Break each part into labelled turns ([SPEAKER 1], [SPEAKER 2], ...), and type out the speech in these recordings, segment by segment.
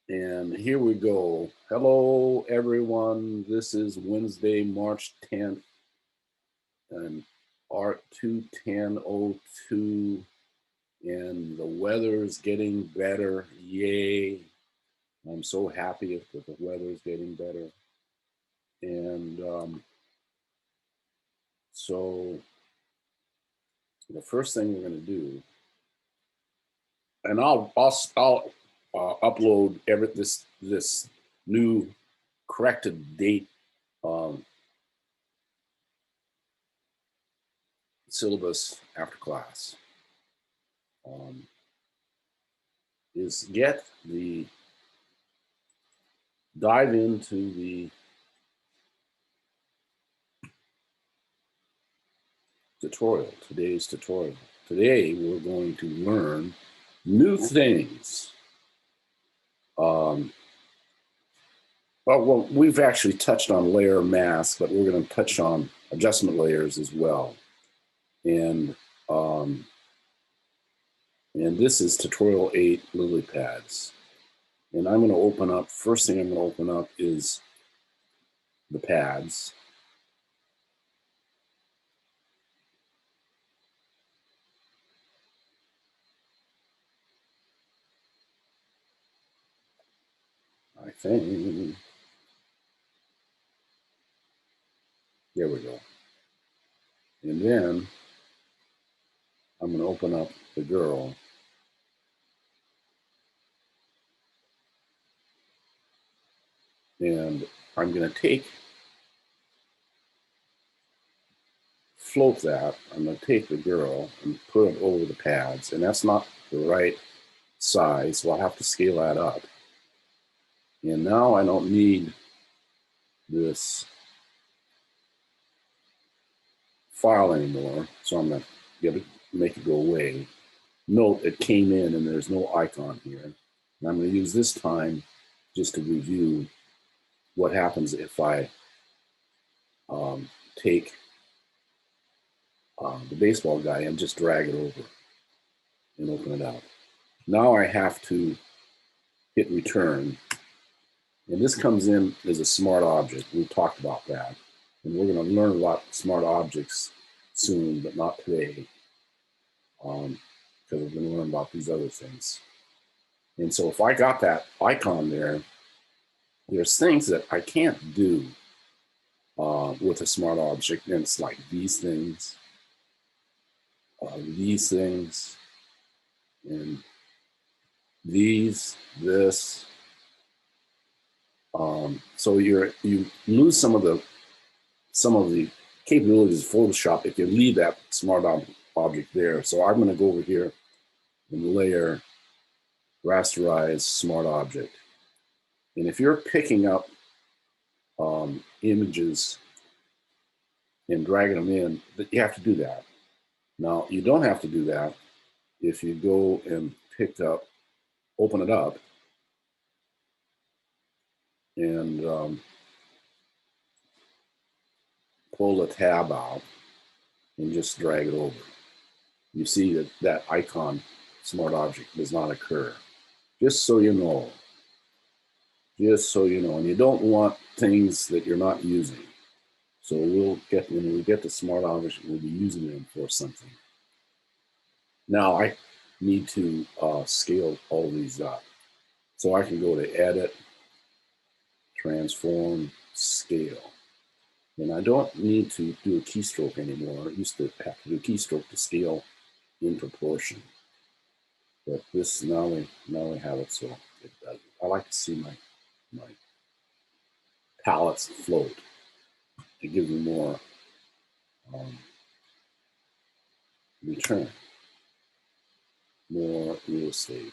[SPEAKER 1] And here we go. Hello, everyone. This is Wednesday, March 10th, and Art 21002. And the weather is getting better. Yay. I'm so happy that the weather is getting better. And so the first thing we're going to do, and I'll upload this new corrected date um, syllabus after class. Is dive into the tutorial, today's tutorial. Today we're going to learn new things. Well, we've actually touched on layer mask, but we're going to touch on adjustment layers as well. And this is tutorial 8, lily pads. And I'm going to open up, first thing I'm going to open up is the pads. I think, there we go. And then I'm going to open up the girl. And I'm going to float that. I'm going to take the girl and put it over the pads. And that's not the right size, so I'll have to scale that up. And now I don't need this file anymore, so I'm going to make it go away. Note it came in and there's no icon here. And I'm going to use this time just to review what happens if I take the baseball guy and just drag it over and open it up. Now I have to hit return. And this comes in as a smart object. We've talked about that. And we're going to learn about smart objects soon, but not today, because we're going to learn about these other things. And so if I got that icon there, there's things that I can't do with a smart object. And it's like these things, and this. So you lose some of the capabilities of Photoshop if you leave that smart object there. So I'm going to go over here and layer rasterize smart object. And if you're picking up images and dragging them in, you have to do that. Now, you don't have to do that if you go and open it up, and pull the tab out and just drag it over. You see that icon, smart object, does not occur. Just so you know. And you don't want things that you're not using. So when we get to smart objects, we'll be using them for something. Now I need to scale all these up. So I can go to Edit, Transform, Scale. And I don't need to do a keystroke anymore. I used to have to do a keystroke to scale in proportion. But this now we have it, so it does. I like to see my palettes float. It gives me more return, more real estate.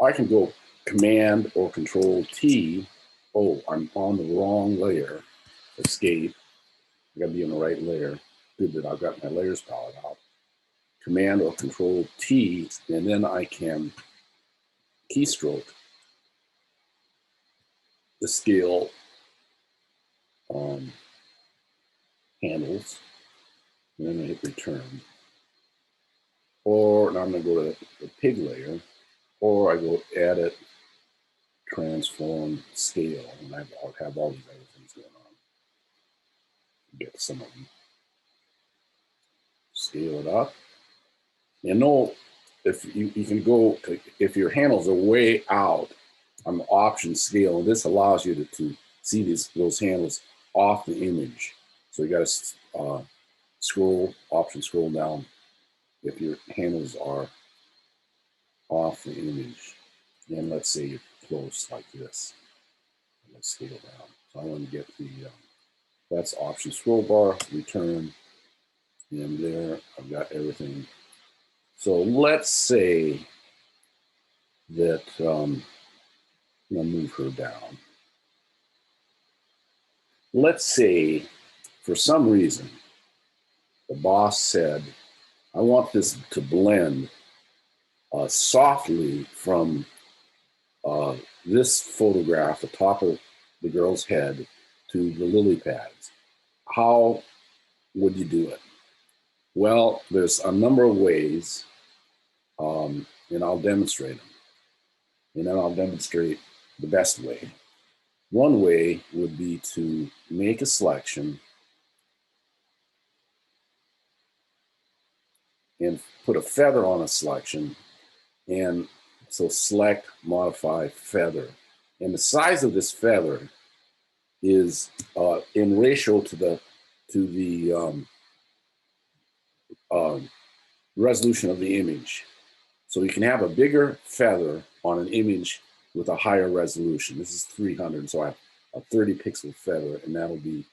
[SPEAKER 1] I can go Command or Control T. Oh, I'm on the wrong layer. Escape. I gotta be in the right layer. Good that I've got my layers palette out. Command or Control T, and then I can keystroke the scale handles, and then I hit return. Or now I'm going to go to the pig layer, or I go Edit, transform, scale, and I'll have all these other things going on. Get some of them. Scale it up. And know if you can go, if your handles are way out on the option scale, and this allows you to see those handles off the image. So you got to option scroll down if your handles are off the image. And let's say you're close like this. Let's scale down. So I want to get the, that's option scroll bar, return, and there I've got everything. So let's say that, I'm going to move her down. Let's say for some reason, the boss said, I want this to blend softly from this photograph, the top of the girl's head, to the lily pads. How would you do it? Well, there's a number of ways, and I'll demonstrate them. And then I'll demonstrate the best way. One way would be to make a selection and put a feather on a selection, and so select, modify, feather. And the size of this feather is in ratio to the resolution of the image. So you can have a bigger feather on an image with a higher resolution. This is 300, so I have a 30 pixel feather, and that'll be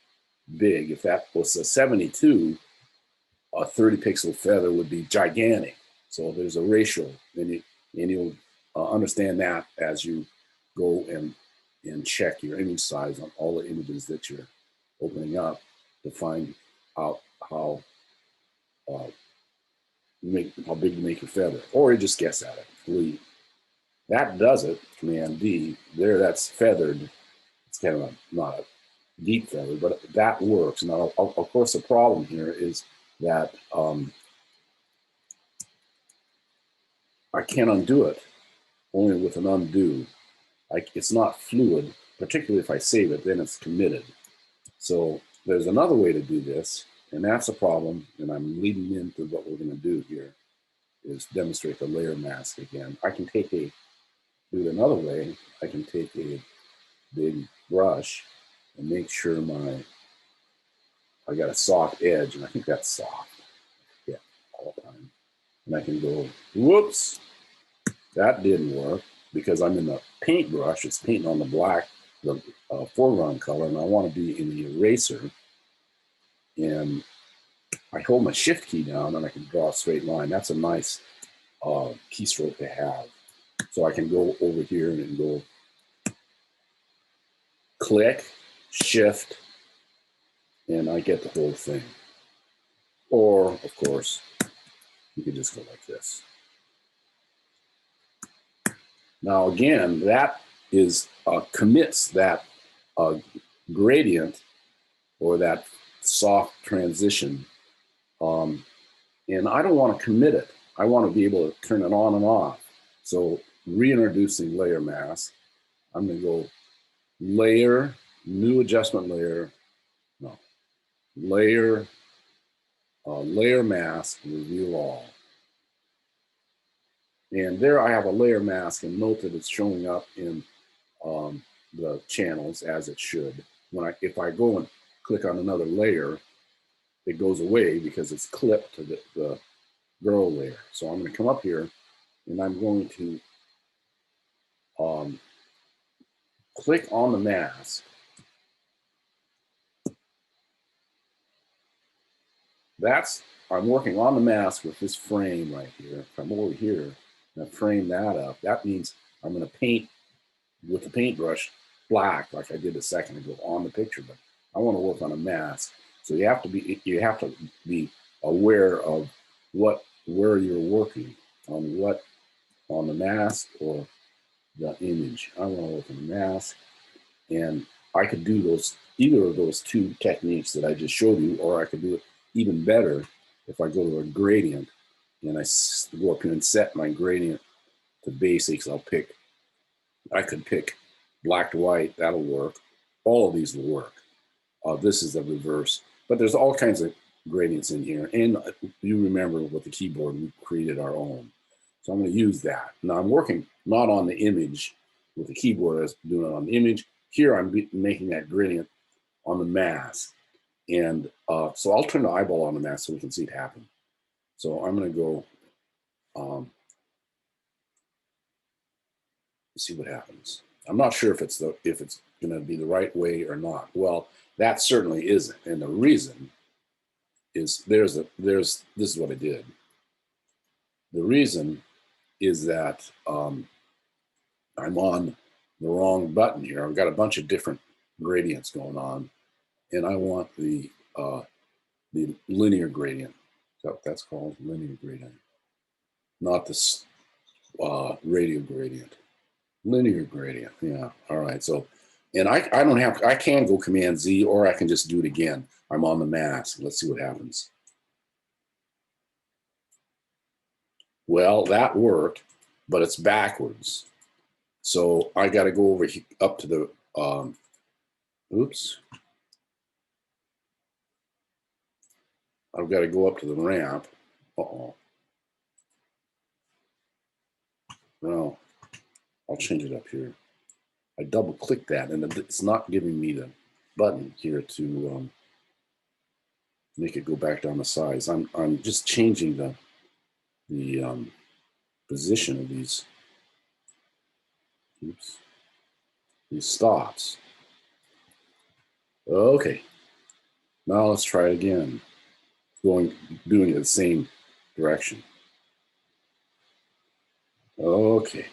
[SPEAKER 1] big. If that was a 72, a 30 pixel feather would be gigantic. So there's a ratio, and you'll understand that as you go and check your image size on all the images that you're opening up to find out how big to make your feather, or you just guess at it. That does it. Command D. There, that's feathered. It's kind of not a deep feather, but that works. Now, of course, the problem here is that I can't undo it. Only with an undo. It's not fluid, particularly if I save it, then it's committed. So there's another way to do this, and that's a problem, and I'm leading into what we're going to do here, is demonstrate the layer mask again. I can do it another way. I can take a big brush and make sure I got a soft edge, and I think that's soft. Yeah, all the time. And I can go, whoops, that didn't work because I'm in the paintbrush. It's painting on the black, the foreground color, and I want to be in the eraser. And I hold my shift key down and I can draw a straight line. That's a nice keystroke to have. So I can go over here and go click, shift, and I get the whole thing. Or, of course, you can just go like this. Now, again, that is commits that gradient or that soft transition. And I don't want to commit it. I want to be able to turn it on and off. So reintroducing layer mask, I'm going to go layer, new adjustment layer, no, layer, layer mask, reveal all. And there I have a layer mask, and note that it's showing up in the channels as it should. If I go and click on another layer, it goes away because it's clipped to the girl layer. So I'm going to come up here and I'm going to click on the mask. I'm working on the mask with this frame right here. If I'm over here and I frame that up, that means I'm going to paint with the paintbrush black like I did a second ago on the picture, but I want to work on a mask. So you have to be aware of where you're working on the mask or the image. I want to work on the mask, and I could do either of those two techniques that I just showed you, or I could do it even better if I go to a gradient and I go up here and set my gradient to basics. I could pick black to white, that'll work. All of these will work. This is the reverse, but there's all kinds of gradients in here. And you remember with the keyboard, we created our own. So I'm going to use that. Now I'm working not on the image with the keyboard, I was doing it on the image. Here I'm making that gradient on the mask. And so I'll turn the eyeball on the mask so we can see it happen. So I'm going to go see what happens. I'm not sure if it's going to be the right way or not. Well, that certainly isn't, and the reason is this is what I did. The reason is that I'm on the wrong button here. I've got a bunch of different gradients going on, and I want the linear gradient. So that's called linear gradient, not this radial gradient. Linear gradient, yeah. All right, so, and I can go Command Z, or I can just do it again. I'm on the mask. Let's see what happens. Well, that worked, but it's backwards. So I got to go over up to the, oops. I've got to go up to the ramp. Uh-oh. Well, I'll change it up here. I double click that and it's not giving me the button here to make it go back down the size. I'm just changing the position of these stops. Okay, now let's try it again. Doing it the same direction. Okay,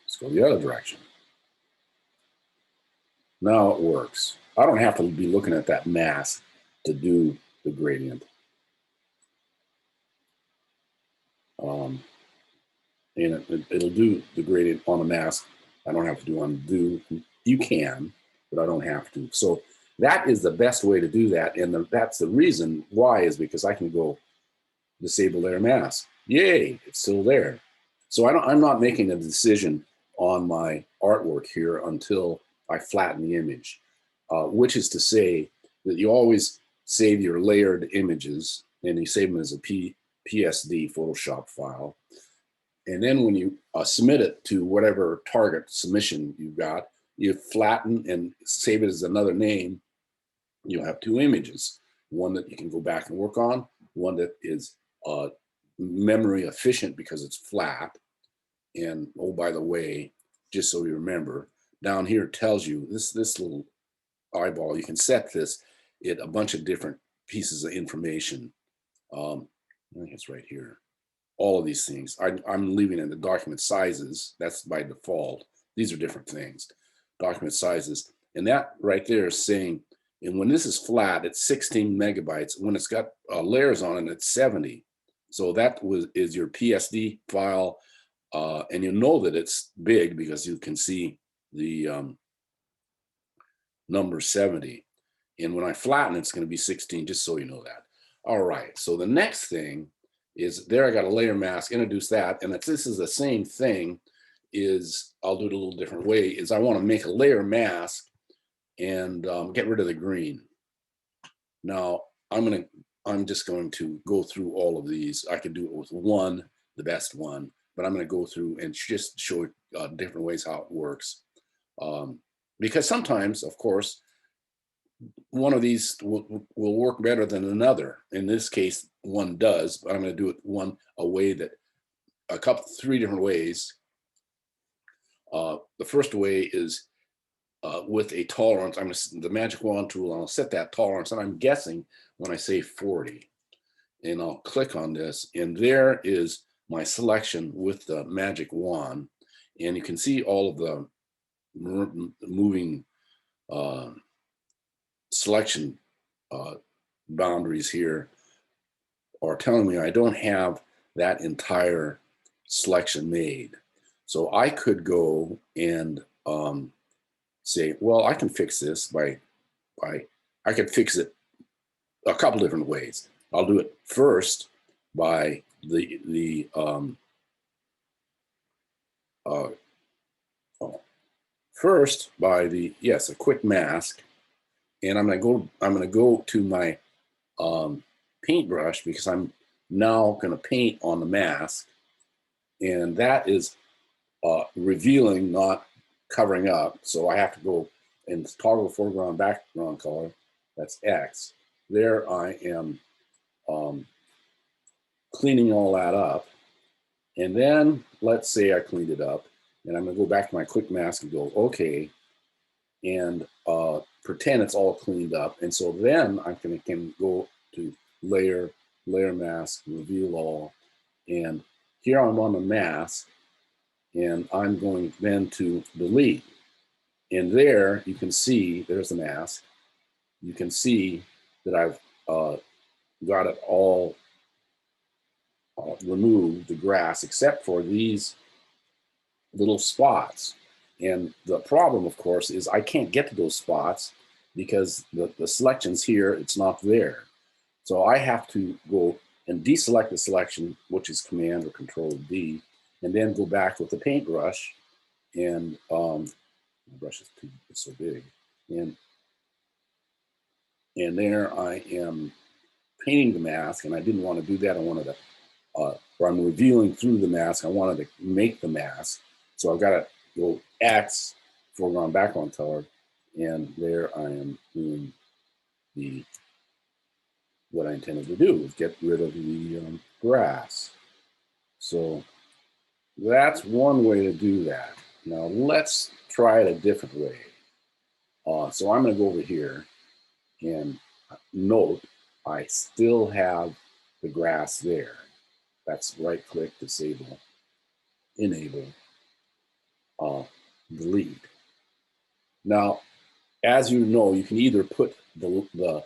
[SPEAKER 1] let's go the other direction. Now it works. I don't have to be looking at that mask to do the gradient. And it'll do the gradient on the mask. I don't have to do undo. You can, but I don't have to. So that is the best way to do that. And that's the reason why, is because I can go disable layer mask. Yay, it's still there. So I'm not making a decision on my artwork here until I flatten the image, which is to say that you always save your layered images and you save them as a PSD Photoshop file. And then when you submit it to whatever target submission you've got, you flatten and save it as another name. You'll have two images, one that you can go back and work on, one that is memory efficient because it's flat. And oh, by the way, just so you remember, down here it tells you this little eyeball, you can set this at a bunch of different pieces of information. I think it's right here. All of these things. I'm leaving in the document sizes. That's by default. These are different things. Document sizes. And that right there is saying, and when this is flat, it's 16 megabytes. When it's got layers on it, it's 70. So that is your PSD file. And you know that it's big because you can see the number 70. And when I flatten, it's going to be 16, just so you know that. All right. So the next thing is there. I got a layer mask, introduce that. And if this is the same thing, is I'll do it a little different way, is I want to make a layer mask and get rid of the green. Now I'm just going to go through all of these. I could do it with one, the best one, but I'm going to go through and just show different ways how it works. Because sometimes, of course, one of these will work better than another. In this case, one does, but I'm going to do it three different ways. The first way is with a tolerance. The magic wand tool, I'll set that tolerance, and I'm guessing when I say 40. And I'll click on this, and there is my selection with the magic wand. And you can see all of the moving selection boundaries here are telling me I don't have that entire selection made. So I could go and say, well, I can fix this I could fix it a couple different ways. I'll do it first by first by the, yes, a quick mask. And I'm gonna go to my paintbrush because I'm now gonna paint on the mask. And that is revealing, not covering up. So I have to go and toggle foreground, background color. That's X. There I am cleaning all that up. And then let's say I cleaned it up, and I'm gonna go back to my quick mask and go, okay, and pretend it's all cleaned up. And so then I can go to layer, layer mask, reveal all. And here I'm on the mask, and I'm going then to delete. And there you can see, there's the mask. You can see that I've got it all removed, the grass, except for these little spots. And the problem, of course, is I can't get to those spots because the selection's here, it's not there. So I have to go and deselect the selection, which is Command or Control D, and then go back with the paintbrush. And my brush is it's so big. And there I am painting the mask, and I didn't want to do that. I wanted to, or I'm revealing through the mask. I wanted to make the mask. So I've got to go X, foreground, background color, and there I am doing the, what I intended to do is get rid of the grass. So that's one way to do that. Now let's try it a different way. So I'm going to go over here and note I still have the grass there. That's right click, disable, enable, delete. Now, as you know, you can either put the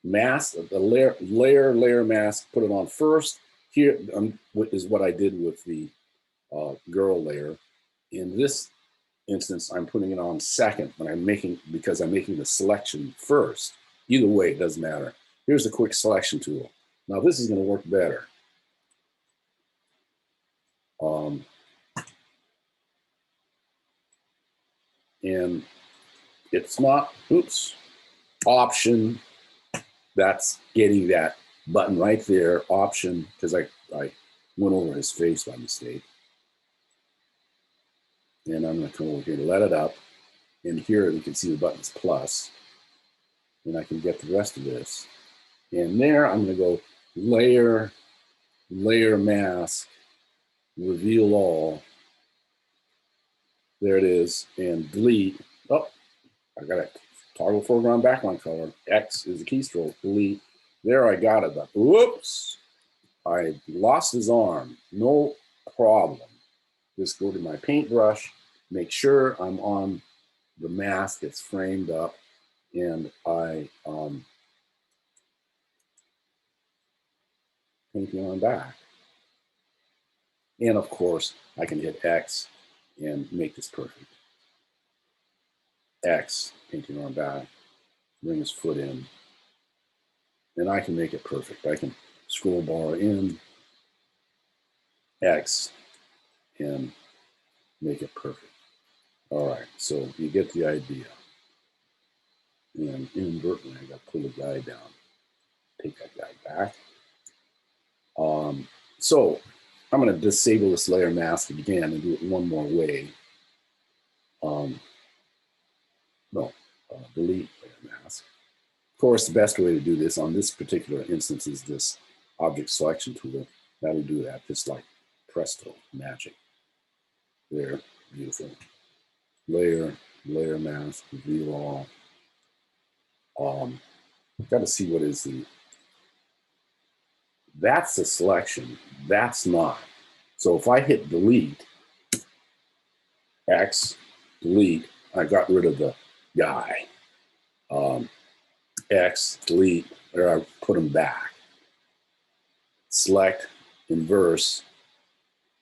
[SPEAKER 1] mask, the layer mask, put it on first. Here is what I did with the girl layer. In this instance, I'm putting it on second when I'm making, because I'm making the selection first. Either way, it doesn't matter. Here's the quick selection tool. Now this is going to work better. And it's not, oops, option, that's getting that button right there, option, because I went over his face by mistake. And I'm going to come over here to let it up. And here you can see the button's plus. And I can get the rest of this. And there I'm going to go layer, layer mask, reveal all. There it is. And delete. Oh, I got it. Toggle foreground, background color. X is the keystroke. Delete. There I got it. But whoops. I lost his arm. No problem. Just go to my paintbrush. Make sure I'm on the mask. It's framed up. And I painting on back. And of course, I can hit X and make this perfect. X, painting on back, bring his foot in, and I can make it perfect. I can scroll bar in, X, and make it perfect. All right, so you get the idea. And inadvertently, I got to pull the guy down, take that guy back. So I'm going to disable this layer mask again and do it one more way. Delete layer mask. Of course, the best way to do this on this particular instance is this object selection tool. That'll do that, just like presto, magic. There, beautiful. Layer, layer mask, reveal all. Got to see what is the, that's the selection, that's not. So if I hit delete, X, delete, I got rid of the guy. X, delete, or I put him back. Select, inverse,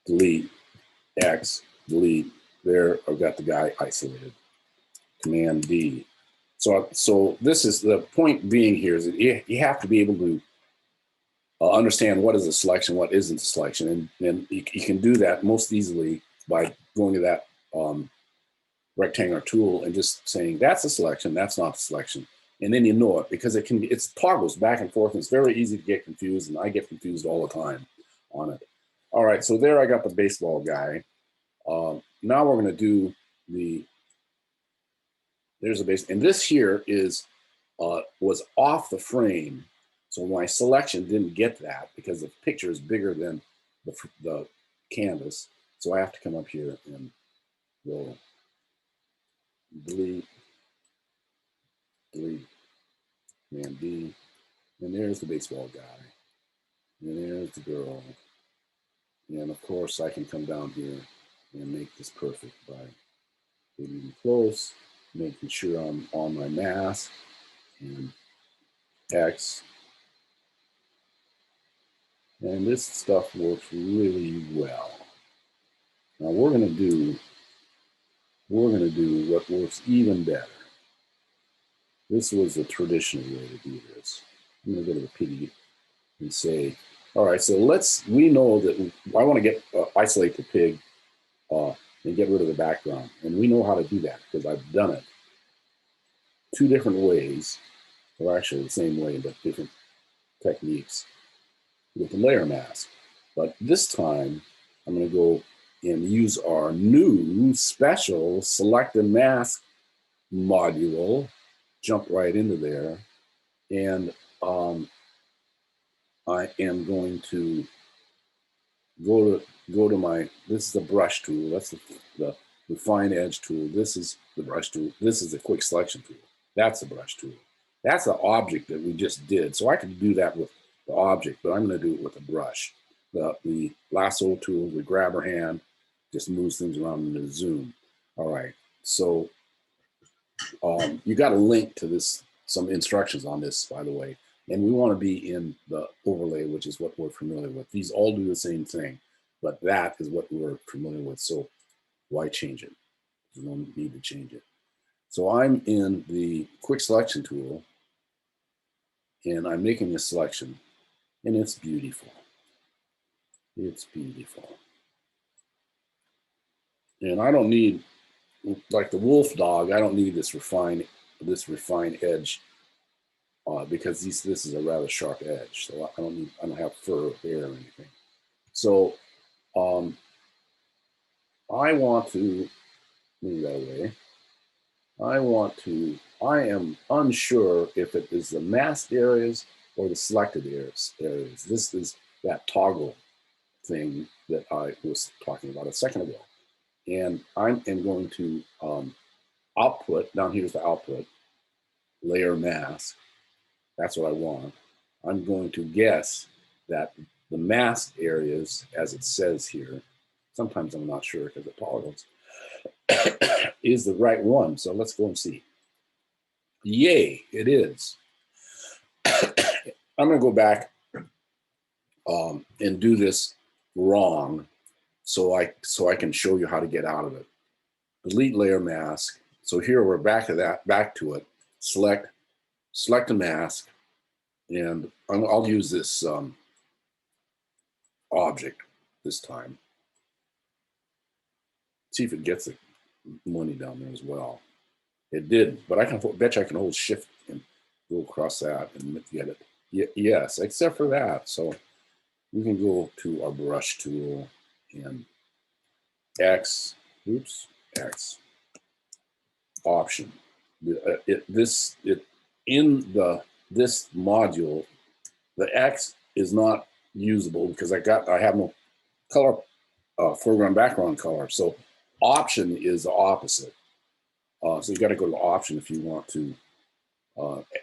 [SPEAKER 1] delete, X, delete. There, I've got the guy isolated. Command D. So this is the point being here is that you have to be able to understand what is a selection, what isn't a selection. And you can do that most easily by going to that rectangular tool and just saying, that's a selection, that's not a selection. And then you know it, because it toggles back and forth, and it's very easy to get confused, and I get confused all the time on it. All right, so there I got the baseball guy. Now we're going to do there's a base, and this here was off the frame, so my selection didn't get that because the picture is bigger than the canvas. So I have to come up here and go delete, Command D, and there's the baseball guy, and there's the girl, and of course I can come down here and make this perfect by getting close, making sure I'm on my mask, and X, and this stuff works really well. Now we're going to do what works even better. This was the traditional way to do this. I'm going to go to the pity and say, all right, so we know that I want to isolate the pig and get rid of the background. And we know how to do that because I've done it 2 different ways, or actually the same way, but different techniques with the layer mask. But this time I'm going to go and use our new special select and mask module, jump right into there, and I am going to go to my, this is the brush tool, that's the refine edge tool, this is the brush tool, this is the quick selection tool, that's the brush tool. That's the object that we just did. So I could do that with the object, but I'm going to do it with the brush. The lasso tool, the grabber hand, just moves things around in the zoom. All right, so you got a link to this, some instructions on this, by the way, and we want to be in the overlay, which is what we're familiar with. These all do the same thing, but that is what we're familiar with. So why change it? There's no need to change it. So I'm in the quick selection tool, and I'm making a selection, and it's beautiful. It's beautiful. And I don't need, like the wolf dog, I don't need this refined edge because this is a rather sharp edge. So I don't have fur or hair or anything. So I want to move that away. I am unsure if it is the masked areas or the selected areas. This is that toggle thing that I was talking about a second ago. And I am going to output, down here's the output, layer mask. That's what I want. I'm going to guess that the masked areas, as it says here, sometimes I'm not sure because it toggles, is the right one. So let's go and see. Yay, it is. I'm going to go back and do this wrong so I can show you how to get out of it. Delete layer mask. So here we're back to it. Select a mask, and I'll use this object this time. See if it gets the money down there as well. It did, but I bet you I can hold shift and go across that and get it. Yes, except for that. So we can go to our brush tool and X option. This module, the X is not usable because I have no color, foreground background color. So option is the opposite. So you got to go to option if you want to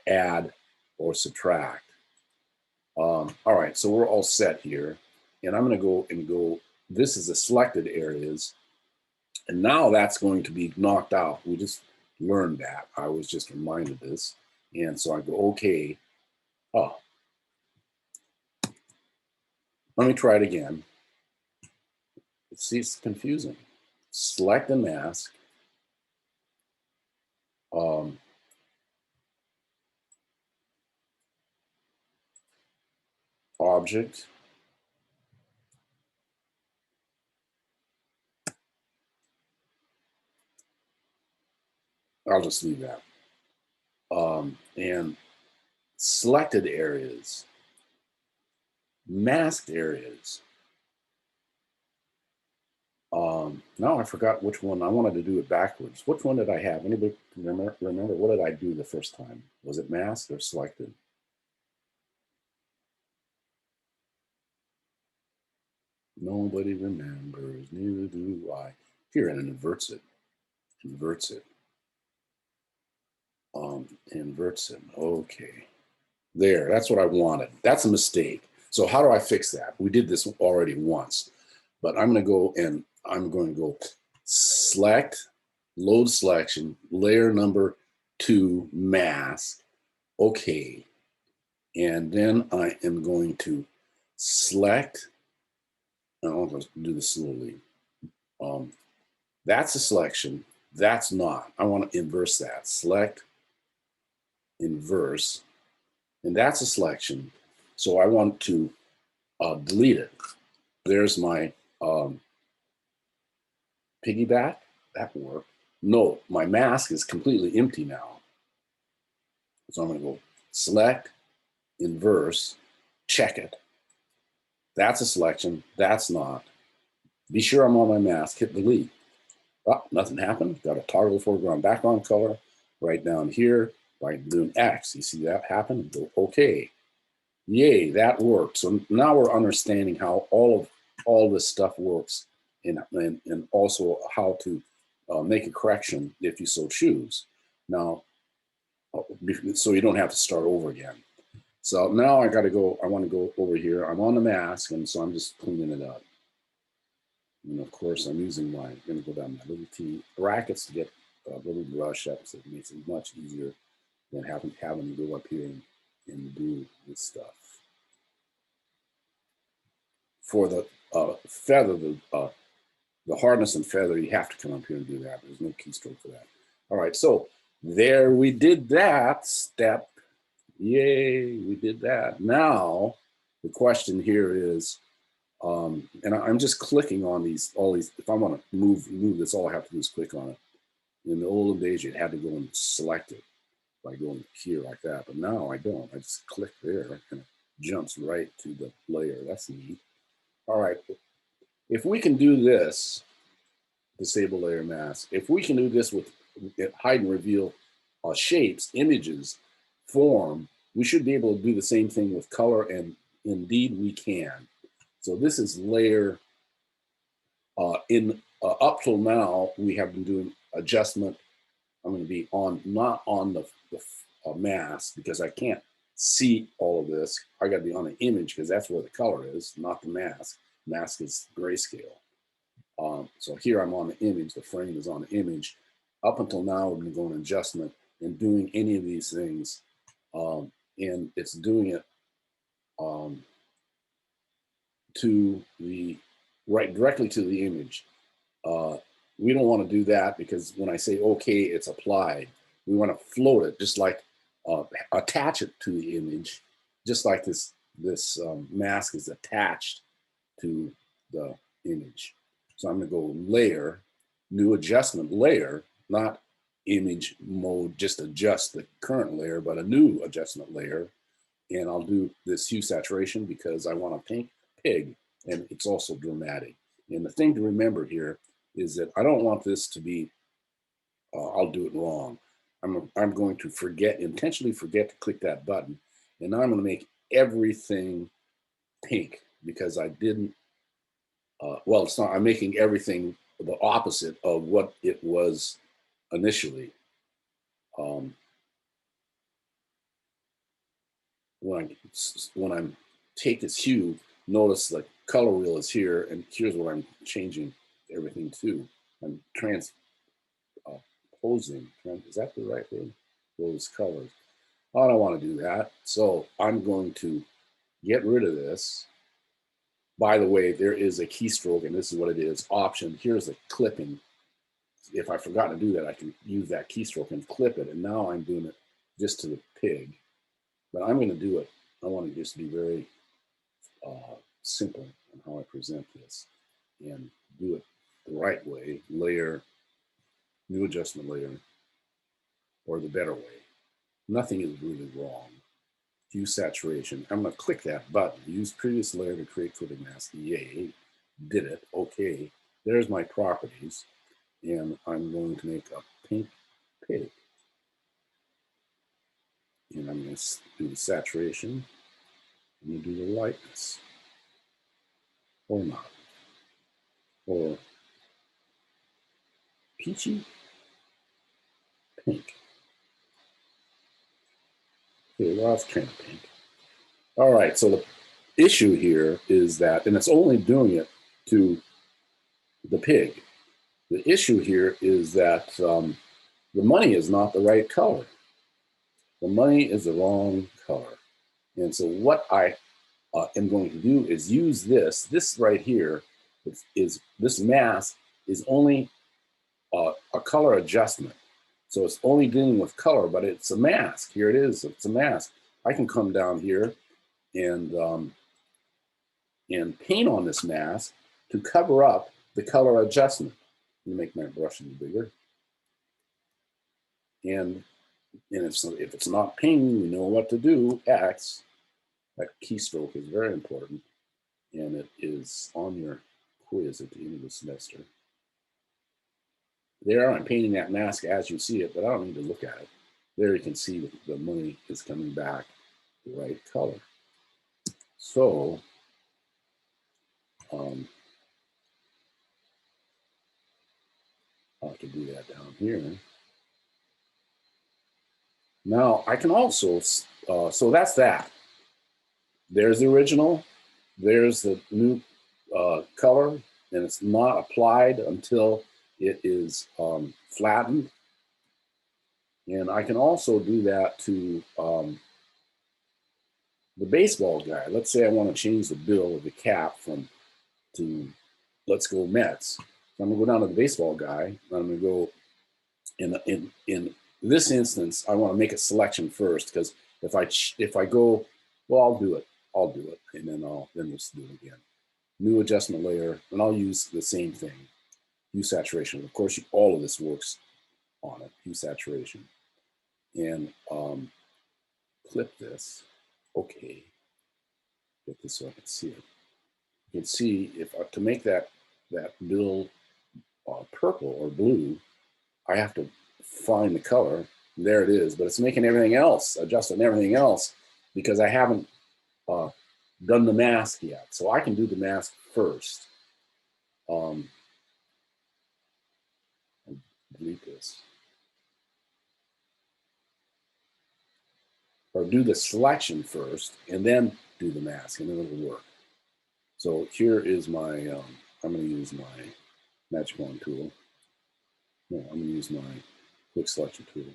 [SPEAKER 1] add or subtract. All right, so we're all set here, and I'm going to go. This is the selected areas, and now that's going to be knocked out. We just learned that. I was just reminded this, and so I go okay. Oh, let me try it again. See, it's confusing. Select the mask. Object. I'll just leave that. And selected areas, masked areas. Now I forgot which one. I wanted to do it backwards. Which one did I have? Anybody remember? What did I do the first time? Was it masked or selected? Nobody remembers, neither do I. Here, and it inverts it. Inverts it. Inverts it. Okay. There, that's what I wanted. That's a mistake. So how do I fix that? We did this already once, but I'm going to go and I'm going to go select, load selection, layer number 2, mask. Okay. And then I am going to select, I'll just do this slowly. That's a selection. That's not. I want to inverse that. Select, inverse, and that's a selection. So I want to delete it. There's my piggyback. That will work. No, my mask is completely empty now. So I'm going to go select, inverse, check it. That's a selection. That's not. Be sure I'm on my mask. Hit delete. Oh, nothing happened. Got a toggle foreground background color right down here by doing X. You see that happen? Go OK. Yay, that worked. So now we're understanding how all this stuff works, and also how to make a correction if you so choose. Now, so you don't have to start over again. So now I got to go. I want to go over here. I'm on the mask, and so I'm just cleaning it up. And of course, I'm using my. I'm going to go down my little T brackets to get a little brush up, so it makes it much easier than having to go up here and do this stuff. For the feather, the hardness and feather, you have to come up here and do that. There's no keystroke for that. All right, so there we did that step. Yay, we did that. Now, the question here is, and I'm just clicking on all these. If I want to move this, all I have to do is click on it. In the olden days, you had to go and select it by going here like that. But now I don't. I just click there and it jumps right to the layer. That's neat. All right. If we can do this, disable layer mask, if we can do this with hide and reveal shapes, images, form, we should be able to do the same thing with color, and indeed we can. So this is layer. Up till now, we have been doing adjustment. I'm going to be not on the mask because I can't see all of this. I got to be on the image because that's where the color is, not the mask. Mask is grayscale. So here I'm on the image. The frame is on the image. Up until now, we've been going adjustment and doing any of these things, and it's doing it to the directly to the image. We don't want to do that because when I say okay, it's applied. We want to float it, just like attach it to the image, just like this mask is attached to the image. So I'm going to go layer, new adjustment layer, not image mode, just adjust the current layer, but a new adjustment layer. And I'll do this hue saturation because I want a pink pig, and it's also dramatic. And the thing to remember here is that I don't want this to be, I'll do it wrong. I'm going to intentionally forget to click that button. And now I'm going to make everything pink because I didn't, well, it's not, I'm making everything the opposite of what it was initially. When I take this hue, notice the color wheel is here, and here's what I'm changing everything to. I'm transposing. Is that the right word? Those colors. I don't want to do that, so I'm going to get rid of this. By the way, there is a keystroke, and this is what it is. Option. Here's the clipping. If I forgot to do that, I can use that keystroke and clip it. And now I'm doing it just to the pig. But I'm going to do it. I want to just be very simple in how I present this and do it the right way. Layer, new adjustment layer. or the better way. Nothing is really wrong. Hue saturation. I'm going to click that button. Use previous layer to create footing mask. Yay. Did it. Okay. There's my properties. And I'm going to make a pink pig. And I'm going to do the saturation. I'm going to do the lightness. Or not. Or peachy pink. Okay, well, that's kind of pink. All right, so the issue here is that, and it's only doing it to the pig. The issue here is that the money is not the right color. The money is the wrong color. And so what I am going to do is use this. This right here is this mask is only a color adjustment. So it's only dealing with color, but it's a mask. Here it is. It's a mask. I can come down here and paint on this mask to cover up the color adjustment. Let me make my brush a little bigger. And if it's not ping, we know what to do. X, that keystroke is very important, and it is on your quiz at the end of the semester. There, I'm painting that mask as you see it, but I don't need to look at it. There you can see that the money is coming back the right color. So, I'll have to do that down here. Now, I can also, so that's that. There's the original, there's the new color, and it's not applied until it is flattened. And I can also do that to the baseball guy. Let's say I want to change the bill of the cap to let's go Mets. So I'm gonna go down to the baseball guy, and I'm gonna go in this instance, I want to make a selection first, because if I go, well, I'll do it, and then we'll do it again. New adjustment layer, and I'll use the same thing. Hue saturation. Of course, all of this works on it. Hue saturation, and clip this. Okay, get this so I can see it. You can see if to make that bill purple or blue, I have to find the color. There it is, but it's making everything else, adjusting everything else, because I haven't done the mask yet. So I can do the mask first. Delete this. Or do the selection first, and then do the mask, and then it'll work. So here is my, I'm going to use my Magic Wand tool. No, I'm going to use my quick selection tool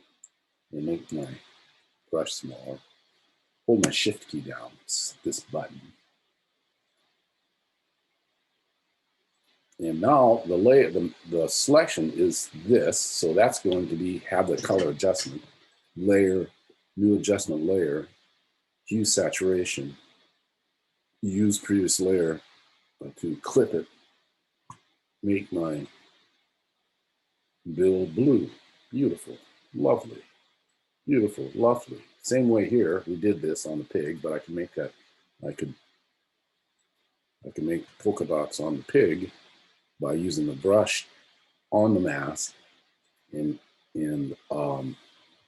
[SPEAKER 1] and make my brush smaller. Hold my shift key down, this button. And now the layer, the selection is this, so that's going to have the color adjustment layer, new adjustment layer, hue saturation, use previous layer to clip it, make my bill blue. Beautiful, lovely, beautiful, lovely. Same way here, we did this on the pig, but I can make that, I can make polka dots on the pig by using the brush on the mask, and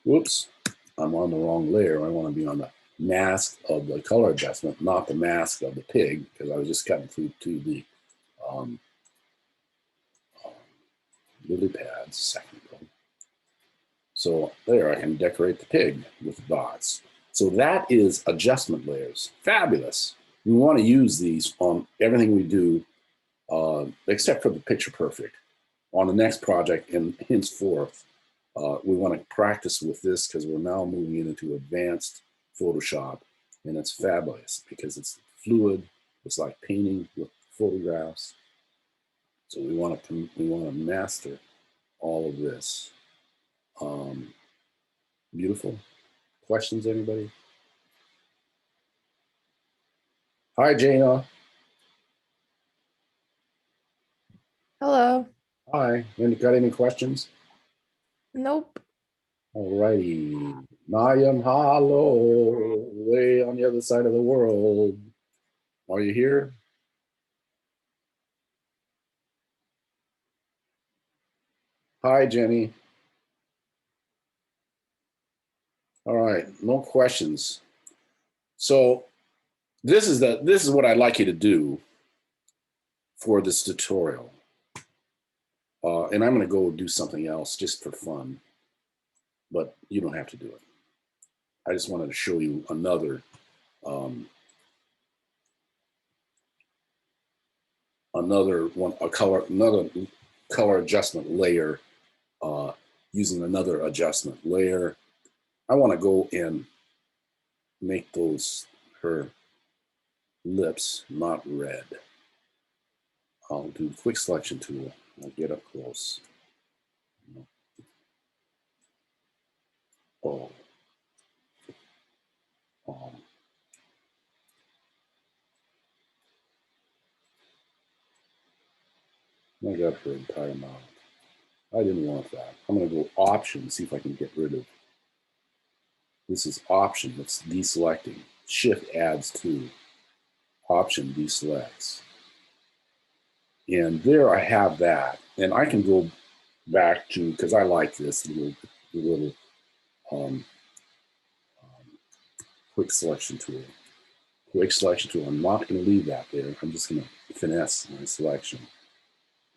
[SPEAKER 1] whoops, I'm on the wrong layer. I want to be on the mask of the color adjustment, not the mask of the pig, because I was just cutting through to the lily pads a second ago. So there, I can decorate the pig with dots. So that is adjustment layers. Fabulous. We want to use these on everything we do, except for the picture perfect. On the next project and henceforth, we want to practice with this, because we're now moving into advanced Photoshop, and it's fabulous because it's fluid. It's like painting with photographs. So we want to master all of this. Beautiful. Questions, anybody? Hi, Jana.
[SPEAKER 2] Hello.
[SPEAKER 1] Hi. You got any questions?
[SPEAKER 2] Nope.
[SPEAKER 1] Alrighty. Nayam Hollow, way on the other side of the world. Are you here? Hi, Jenny. All right, no questions. So this is what I'd like you to do for this tutorial. And I'm going to go do something else just for fun, but you don't have to do it. I just wanted to show you another another color adjustment layer using another adjustment layer. I want to go and make her lips not red. I'll do quick selection tool. I'll get up close. Oh. I got her entire mouth. I didn't want that. I'm going to go option, see if I can get rid of. This is option, that's deselecting. Shift adds to, option deselects. And there I have that. And I can go back to, because I like this little quick selection tool. Quick selection tool, I'm not going to leave that there. I'm just going to finesse my selection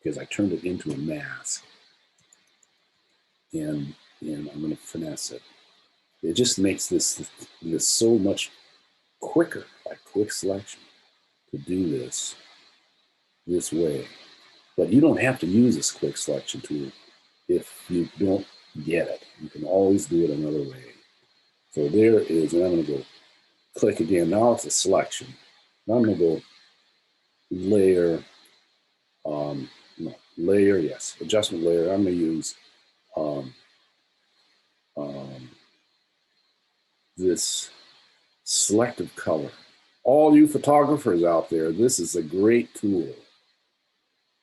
[SPEAKER 1] because I turned it into a mask. And I'm going to finesse it. It just makes this so much quicker by quick selection to do this way. But you don't have to use this quick selection tool if you don't get it. You can always do it another way. So there it is, and I'm going to go click again. Now it's a selection. Now I'm going to go layer, layer, yes, adjustment layer. I'm going to use this selective color. All you photographers out there, this is a great tool.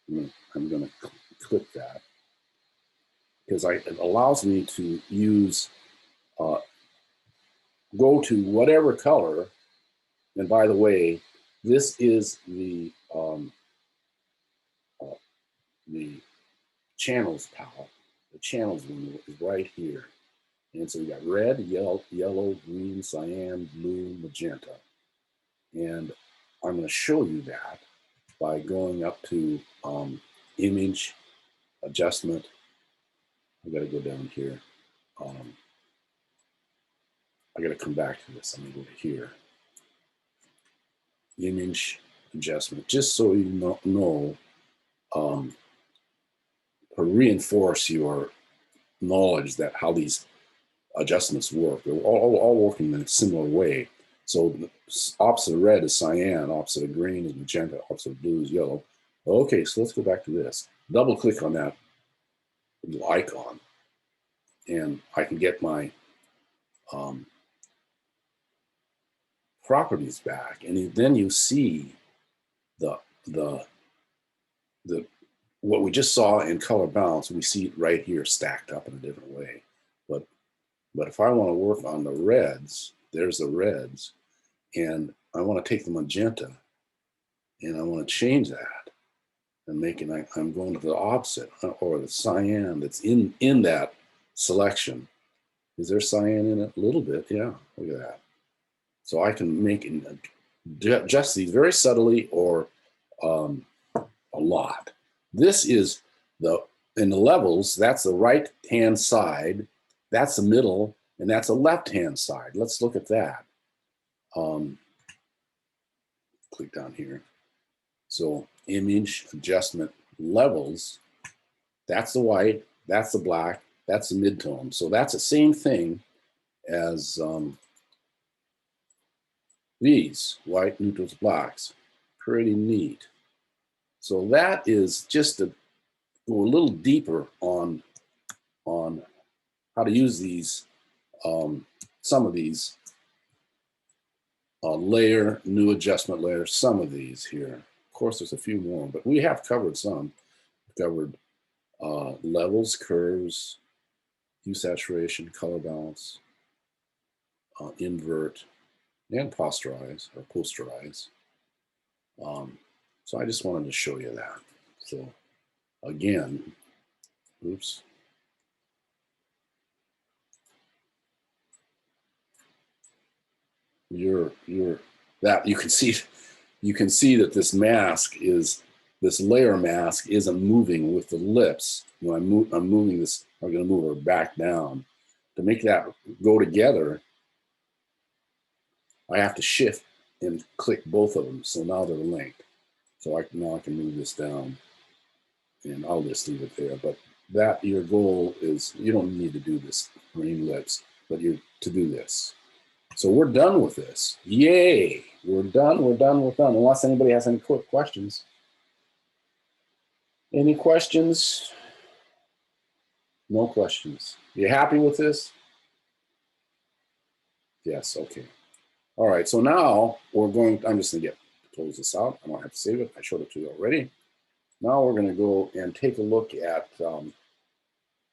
[SPEAKER 1] I'm going to click that because it allows me to use, go to whatever color. And by the way, this is the channels palette. The channels window is right here. And so we got red, yellow, green, cyan, blue, magenta. And I'm going to show you that by going up to image, adjustment. I got to go down here. I got to come back to this. I'm going to go to here. Image, adjustment, just so you know to reinforce your knowledge that how these adjustments work. They're all working in a similar way. So opposite of red is cyan, opposite of green is magenta, opposite of blue is yellow. Okay, so let's go back to this. Double click on that little icon, and I can get my properties back, and then you see the what we just saw in color balance. We see it right here stacked up in a different way. But if I want to work on the reds, there's the reds, and I want to take the magenta, and I want to change that and make it. I'm going to the opposite, or the cyan that's in that selection. Is there cyan in it? A little bit, yeah. Look at that. So I can make adjust these very subtly or a lot. This is in the levels, that's the right hand side, that's the middle, and that's a left hand side. Let's look at that. Click down here. So image, adjustment, levels, that's the white, that's the black, that's the midtone. So that's the same thing as these, white, neutrals, blacks. Pretty neat. So that is just to go a little deeper on how to use these, some of these layer, new adjustment layer, some of these here. Of course, there's a few more, but we have covered some. We've covered levels, curves, hue saturation, color balance, invert, and posterize or posterize. So I just wanted to show you that. So again, oops. You're that you can see that this mask is this layer mask isn't moving with the lips. When I'm moving this, I'm going to move her back down. To make that go together, I have to shift and click both of them. So now they're linked. So now I can move this down, and I'll just leave it there. But that your goal is you don't need to do this green lips, but you to do this. So we're done with this. Yay! We're done. Unless anybody has any quick questions. Any questions? No questions. You happy with this? Yes. Okay. All right. So now we're going. I'm just going to close this out. I don't have to save it. I showed it to you already. Now we're going to go and take a look at.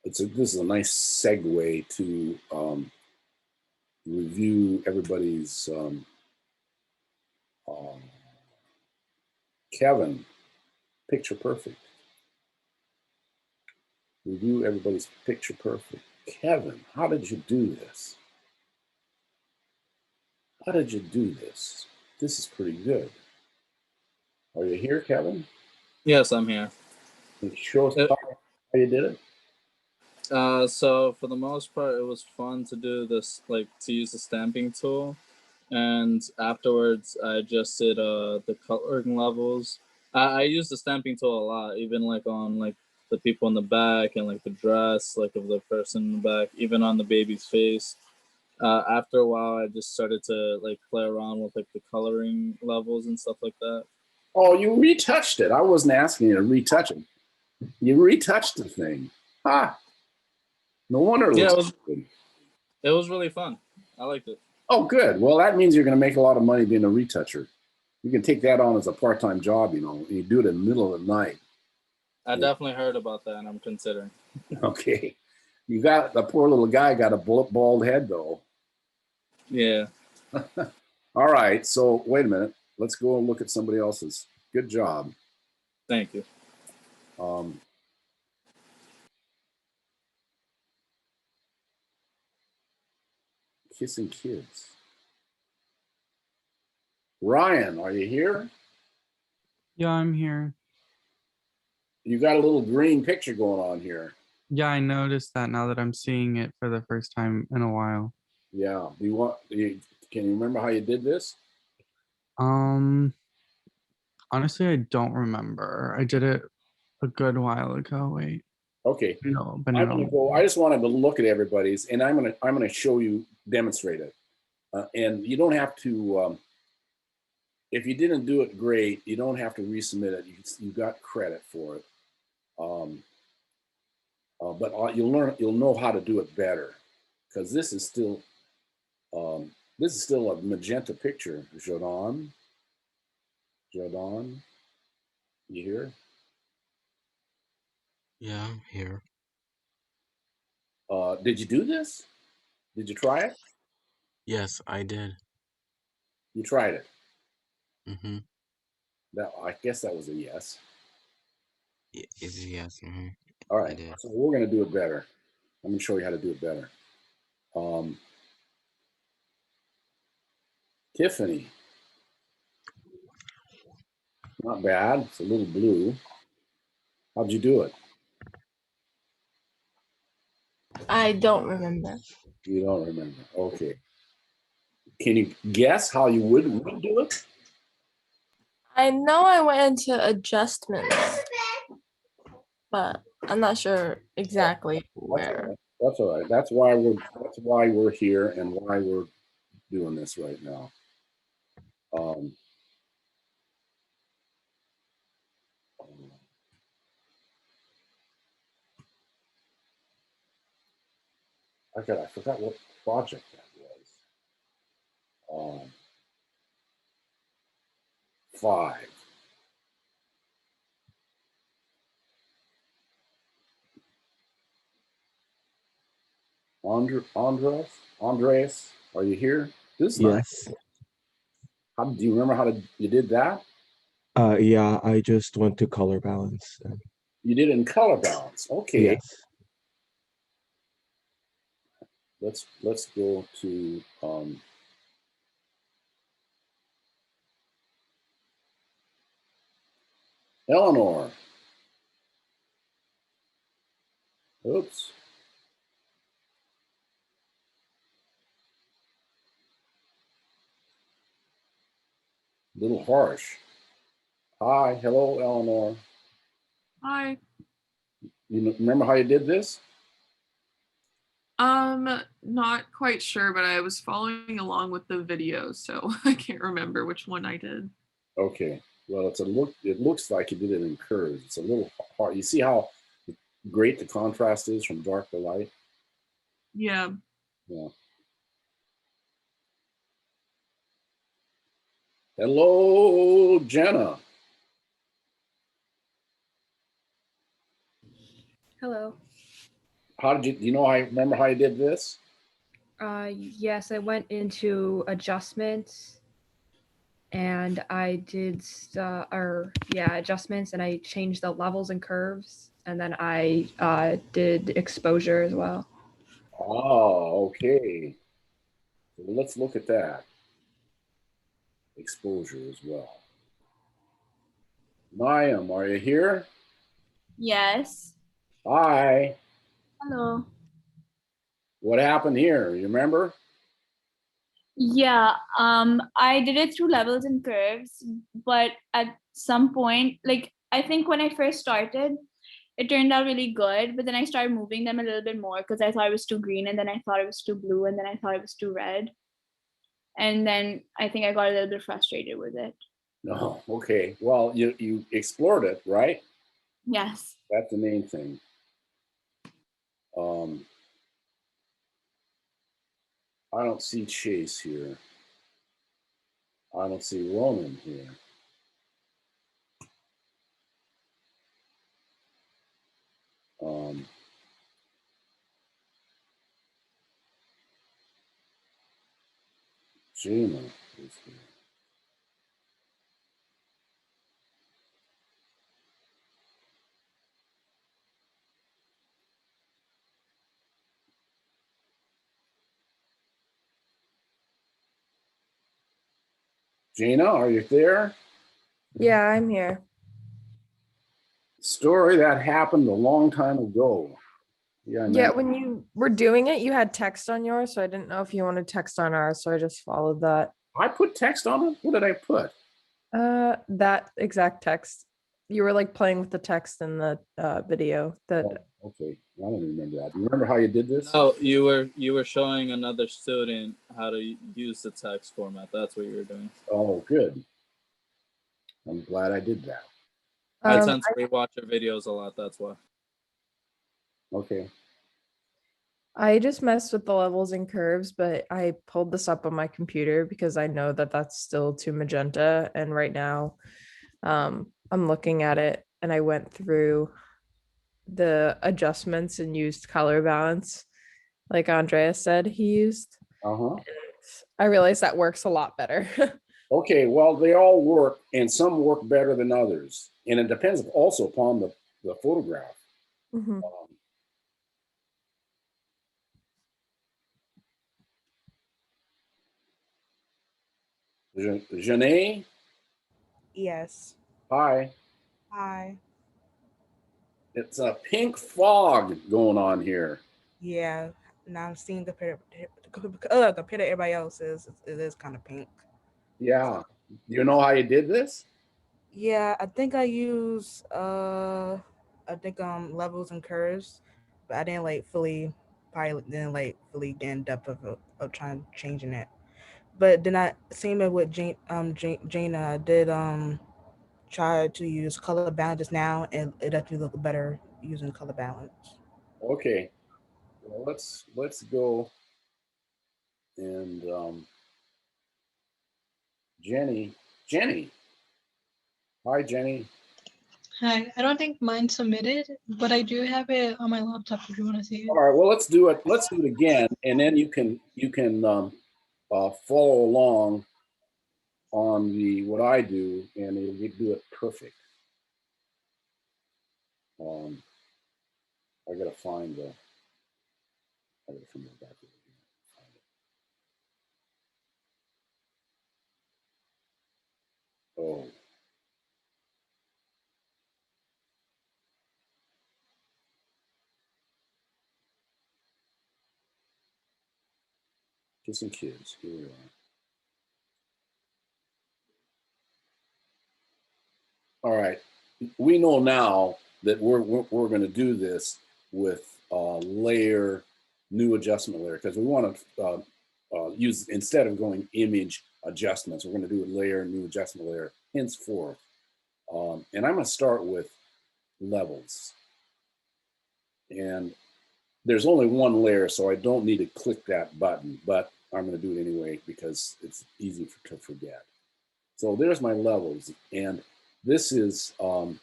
[SPEAKER 1] This is a nice segue to review everybody's. Kevin, picture perfect. Review everybody's picture perfect. Kevin, how did you do this? How did you do this? This is pretty good. Are you here, Kevin?
[SPEAKER 2] Yes, I'm here.
[SPEAKER 1] Can you show us how you did it?
[SPEAKER 2] So for the most part, it was fun to do this, like to use the stamping tool, and afterwards I adjusted the coloring levels. I used the stamping tool a lot, even like on like the people in the back and like the dress, like of the person in the back, even on the baby's face. After a while, I just started to like play around with like the coloring levels and stuff like that.
[SPEAKER 1] Oh, you retouched it. I wasn't asking you to retouch it. You retouched the thing. Ah, no wonder it looks good.
[SPEAKER 2] It was really fun. I liked it.
[SPEAKER 1] Oh, good. Well, that means you're going to make a lot of money being a retoucher. You can take that on as a part-time job, you know, and you do it in the middle of the night.
[SPEAKER 2] I definitely heard about that, and I'm considering.
[SPEAKER 1] Okay. You got the poor little guy got a bald head though.
[SPEAKER 2] Yeah.
[SPEAKER 1] All right. So wait a minute. Let's go and look at somebody else's. Good job.
[SPEAKER 2] Thank you.
[SPEAKER 1] Kissing kids. Ryan, are you here?
[SPEAKER 3] Yeah, I'm here.
[SPEAKER 1] You got a little green picture going on here.
[SPEAKER 3] Yeah, I noticed that now that I'm seeing it for the first time in a while.
[SPEAKER 1] Yeah. Can you remember how you did this?
[SPEAKER 3] Honestly, I don't remember. I did it a good while ago. Wait.
[SPEAKER 1] Okay.
[SPEAKER 3] No, but
[SPEAKER 1] I'm gonna go. I just wanted to look at everybody's, and I'm gonna show you, demonstrate it, and you don't have to. If you didn't do it great, you don't have to resubmit it. You got credit for it, but you'll know how to do it better, because this is still a magenta picture. Jordan, you here?
[SPEAKER 4] Yeah, I'm here.
[SPEAKER 1] Did you do this? Did you try it?
[SPEAKER 4] Yes, I did.
[SPEAKER 1] You tried it.
[SPEAKER 4] Mm-hmm.
[SPEAKER 1] I guess that was a yes.
[SPEAKER 4] It's a yes. Mm-hmm.
[SPEAKER 1] All
[SPEAKER 4] I
[SPEAKER 1] right.
[SPEAKER 4] did.
[SPEAKER 1] So we're going to do it better. I'm going to show you how to do it better. Tiffany. Not bad. It's a little blue. How'd you do it?
[SPEAKER 5] I don't remember.
[SPEAKER 1] You don't remember. Okay. Can you guess how you would do it?
[SPEAKER 5] I know I went into adjustments, but I'm not sure exactly where.
[SPEAKER 1] That's all right. That's why we're here and why we're doing this right now. I forgot what project that was. 5. Andreas, are you here? This is nice.
[SPEAKER 6] Yes.
[SPEAKER 1] Do you remember how you did that?
[SPEAKER 6] Yeah, I just went to color balance.
[SPEAKER 1] You did it in color balance. Okay.
[SPEAKER 6] Yes.
[SPEAKER 1] Let's go to Eleanor. Oops. Little harsh. Hi, hello, Eleanor.
[SPEAKER 7] Hi.
[SPEAKER 1] You remember how you did this?
[SPEAKER 7] Not quite sure, but I was following along with the video, so I can't remember which one I did.
[SPEAKER 1] Okay. Well, it looks like you did it in curves. It's a little hard. You see how great the contrast is from dark to light?
[SPEAKER 7] Yeah.
[SPEAKER 1] Yeah. Hello, Jenna.
[SPEAKER 8] Hello.
[SPEAKER 1] Do you know I remember how you did this?
[SPEAKER 8] Yes, I went into adjustments and I did adjustments, and I changed the levels and curves, and then I did exposure as well.
[SPEAKER 1] Oh, okay. So let's look at that. Exposure as well. Mayam, are you here?
[SPEAKER 9] Yes.
[SPEAKER 1] Hi.
[SPEAKER 9] Hello.
[SPEAKER 1] What happened here? You remember?
[SPEAKER 9] Yeah, I did it through levels and curves, but at some point, like I think when I first started, it turned out really good, but then I started moving them a little bit more because I thought it was too green, and then I thought it was too blue, and then I thought it was too red. And then I think I got a little bit frustrated with it.
[SPEAKER 1] No. Okay. Well, you explored it, right?
[SPEAKER 9] Yes.
[SPEAKER 1] That's the main thing. I don't see Chase here. I don't see Roman here. Gina is here. Gina, are you there?
[SPEAKER 5] Yeah, I'm here.
[SPEAKER 1] Story that happened a long time ago. Yeah,
[SPEAKER 5] Yeah,
[SPEAKER 1] man.
[SPEAKER 5] when you were doing it, you had text on yours, so I didn't know if you wanted text on ours, so I just followed that.
[SPEAKER 1] I put text on it. What did I put?
[SPEAKER 5] That exact text. You were like playing with the text in the video. That
[SPEAKER 1] Oh, okay, I don't remember that. Do you remember how you did this?
[SPEAKER 2] No, you were showing another student how to use the text format. That's what you were doing.
[SPEAKER 1] Oh, good. I'm glad I did that.
[SPEAKER 2] I tend to rewatch your videos a lot. That's why.
[SPEAKER 1] Okay.
[SPEAKER 5] I just messed with the levels and curves, but I pulled this up on my computer because I know that that's still too magenta. And right now, I'm looking at it and I went through the adjustments and used color balance, like Andreas said he used.
[SPEAKER 1] Uh-huh.
[SPEAKER 5] I realized that works a lot better.
[SPEAKER 1] Okay, well, they all work, and some work better than others. And it depends also upon the photograph.
[SPEAKER 5] Mhm.
[SPEAKER 1] Janae,
[SPEAKER 10] Yes.
[SPEAKER 1] hi.
[SPEAKER 10] Hi.
[SPEAKER 1] It's a pink fog going on here.
[SPEAKER 10] Yeah. Now I'm seeing compared to everybody else's, it is kind of pink.
[SPEAKER 1] Yeah. You know how you did this?
[SPEAKER 10] Yeah, I think I use levels and curves, but I didn't like fully get in depth of trying changing it. But then I same as with Jana, I did try to use color balance just now, and it actually look better using color balance.
[SPEAKER 1] Okay. Well, let's go and Jenny. Hi, Jenny.
[SPEAKER 11] Hi, I don't think mine submitted, but I do have it on my laptop if you want to see it.
[SPEAKER 1] All right, well, let's do it. Let's do it again, and then you can follow along on the what I do, and it'll do it perfect. I gotta find the. I gotta find the back. Oh. Kissing kids. Here we are. All right. We know now that we're going to do this with layer, new adjustment layer, because we want to use, instead of going image adjustments, we're going to do a layer, new adjustment layer, henceforth. And I'm going to start with levels. And there's only one layer, so I don't need to click that button, but I'm going to do it anyway because it's easy to forget. So there's my levels, and this is the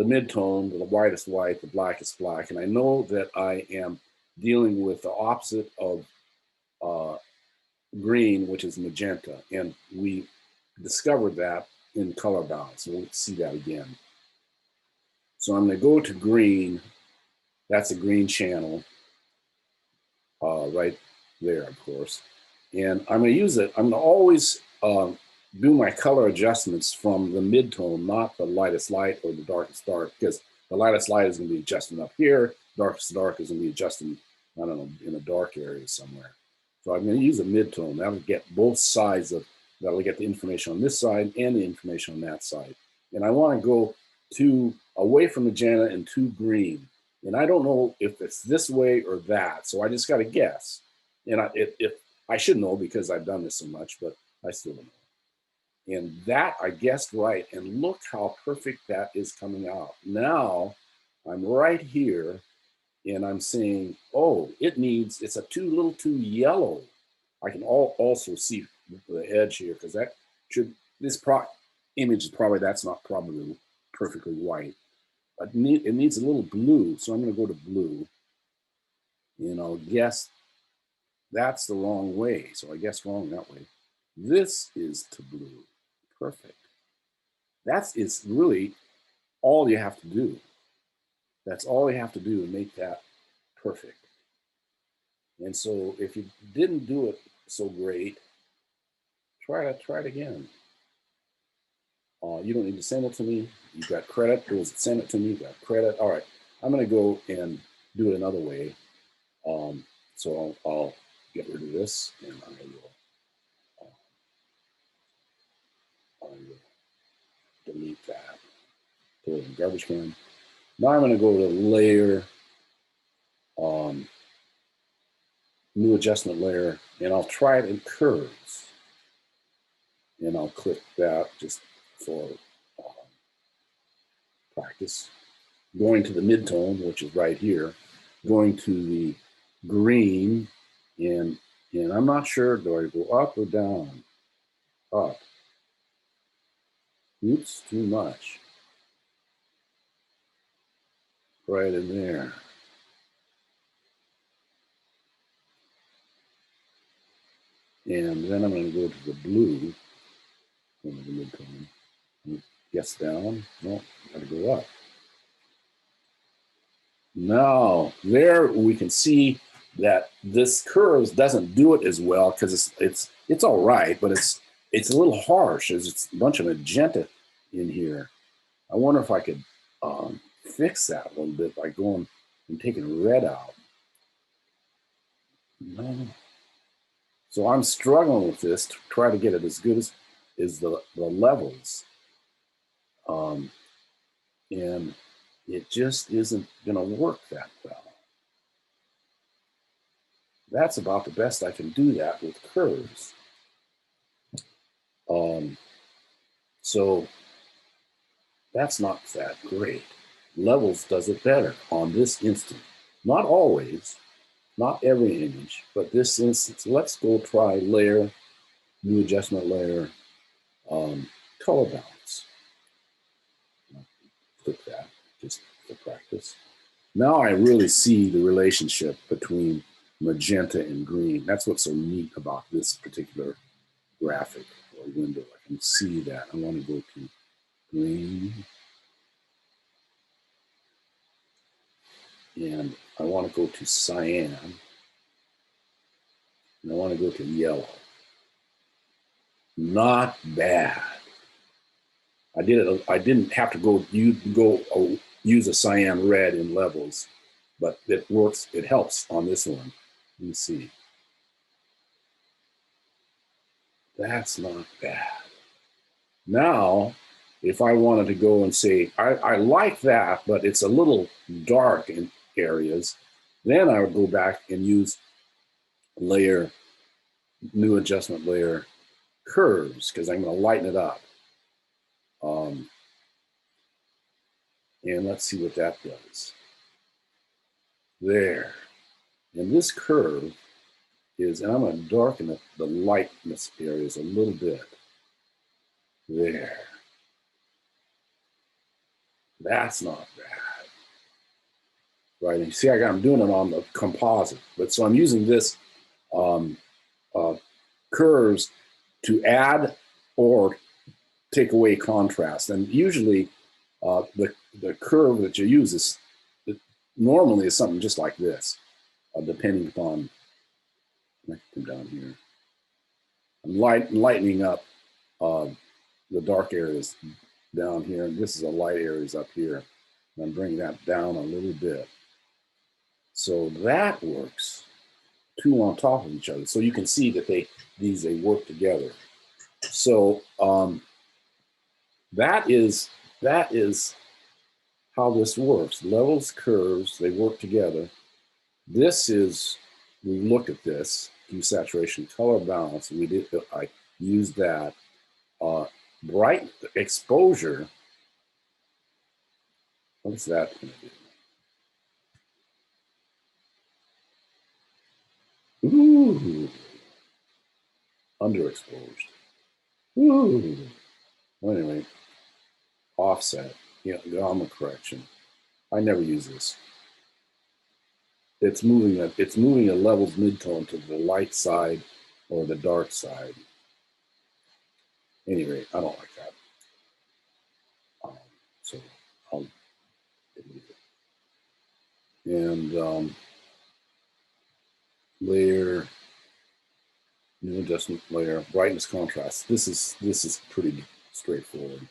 [SPEAKER 1] mid-tone, the whitest white, the blackest black, and I know that I am dealing with the opposite of green, which is magenta, and we discovered that in color balance, so we'll see that again. So I'm going to go to green. That's a green channel right there, of course. And I'm going to use it. I'm going to always do my color adjustments from the mid-tone, not the lightest light or the darkest dark, because the lightest light is going to be adjusting up here. Darkest dark is going to be adjusting, I don't know, in a dark area somewhere. So I'm going to use a mid-tone. That'll get both sides of, that'll get the information on this side and the information on that side. And I want to go to away from magenta and to green. And I don't know if it's this way or that, so I just got to guess. And I should know because I've done this so much, but I still don't know. And that I guessed right, and look how perfect that is coming out. Now I'm right here, and I'm saying, oh, it's a little too yellow. I can also see the edge here because that should, this image is probably, that's not probably perfectly white. It needs a little blue, so I'm going to go to blue, and I'll guess that's the wrong way, so I guess wrong that way. This is to blue. Perfect. It's really all you have to do. That's all you have to do to make that perfect. And so if you didn't do it so great, try it again. You don't need to send it to me. You've got credit. Send it to me. You've got credit. All right. I'm going to go and do it another way. So I'll get rid of this, and I will delete that. Throw it in the garbage can. Now I'm going to go to layer, new adjustment layer, and I'll try it in curves. And I'll click that just for practice. Going to the mid-tone, which is right here, going to the green, and I'm not sure, do I go up or down? Up. Oops, too much. Right in there. And then I'm going to go to the blue, the mid-tone. Guess down. No, got to go up. Now, there we can see that this curves doesn't do it as well because it's all right, but it's a little harsh. There's a bunch of magenta in here. I wonder if I could fix that a little bit by going and taking red out. No. So I'm struggling with this to try to get it as good as the levels. And it just isn't going to work that well. That's about the best I can do that with curves. So that's not that great. Levels does it better on this instant. Not always, not every image, but this instance. Let's go try layer, new adjustment layer, color balance. click that just for practice. Now I really see the relationship between magenta and green. That's what's so neat about this particular graphic or window. I can see that. I want to go to green. And I want to go to cyan. And I want to go to yellow. Not bad. I didn't have to go use a cyan red in levels, but it works. It helps on this one. Let me see. That's not bad. Now, if I wanted to go and say, I like that, but it's a little dark in areas, then I would go back and use layer, new adjustment layer curves, because I'm going to lighten it up. And let's see what that does. There. And this curve is, and I'm going to darken the lightness areas a little bit. There. That's not bad. Right, and you see I'm doing it on the composite. But so I'm using this curves to add or take away contrast. And usually the curve that you use is normally is something just like this, depending upon, I can come down here. I'm lightening up the dark areas down here, and this is the light areas up here. And I'm bringing that down a little bit. So that works, two on top of each other. So you can see that they work together. So that is how this works. Levels, curves, they work together. This is, we looked at this, hue, saturation, color balance. I used that. Bright exposure, what's that going to do? Ooh, underexposed. Ooh. Anyway, offset, gamma correction. I never use this. It's moving a level's midtone to the light side or the dark side. Anyway, I don't like that. So I'll delete it. And layer, new adjustment layer, brightness contrast. This is pretty straightforward.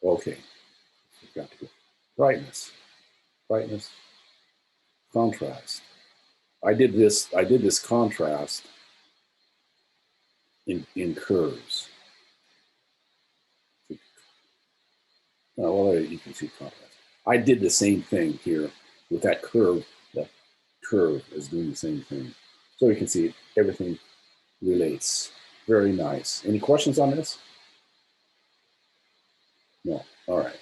[SPEAKER 1] Okay, got to go. Brightness, contrast. I did this contrast in curves. Well, you can see contrast. I did the same thing here with that curve. That curve is doing the same thing. So you can see everything relates. Very nice. Any questions on this? No. All right.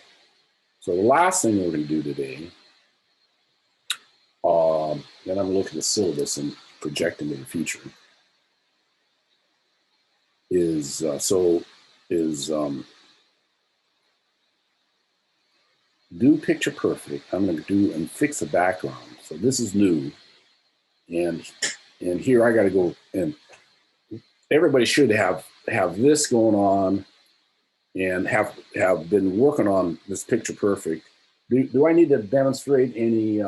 [SPEAKER 1] So the last thing we're going to do today, then I'm going to look at the syllabus and project into the future, is do picture perfect. I'm going to do and fix the background. So this is new, and here I got to go, and everybody should have this going on and have been working on this picture perfect. Do I need to demonstrate any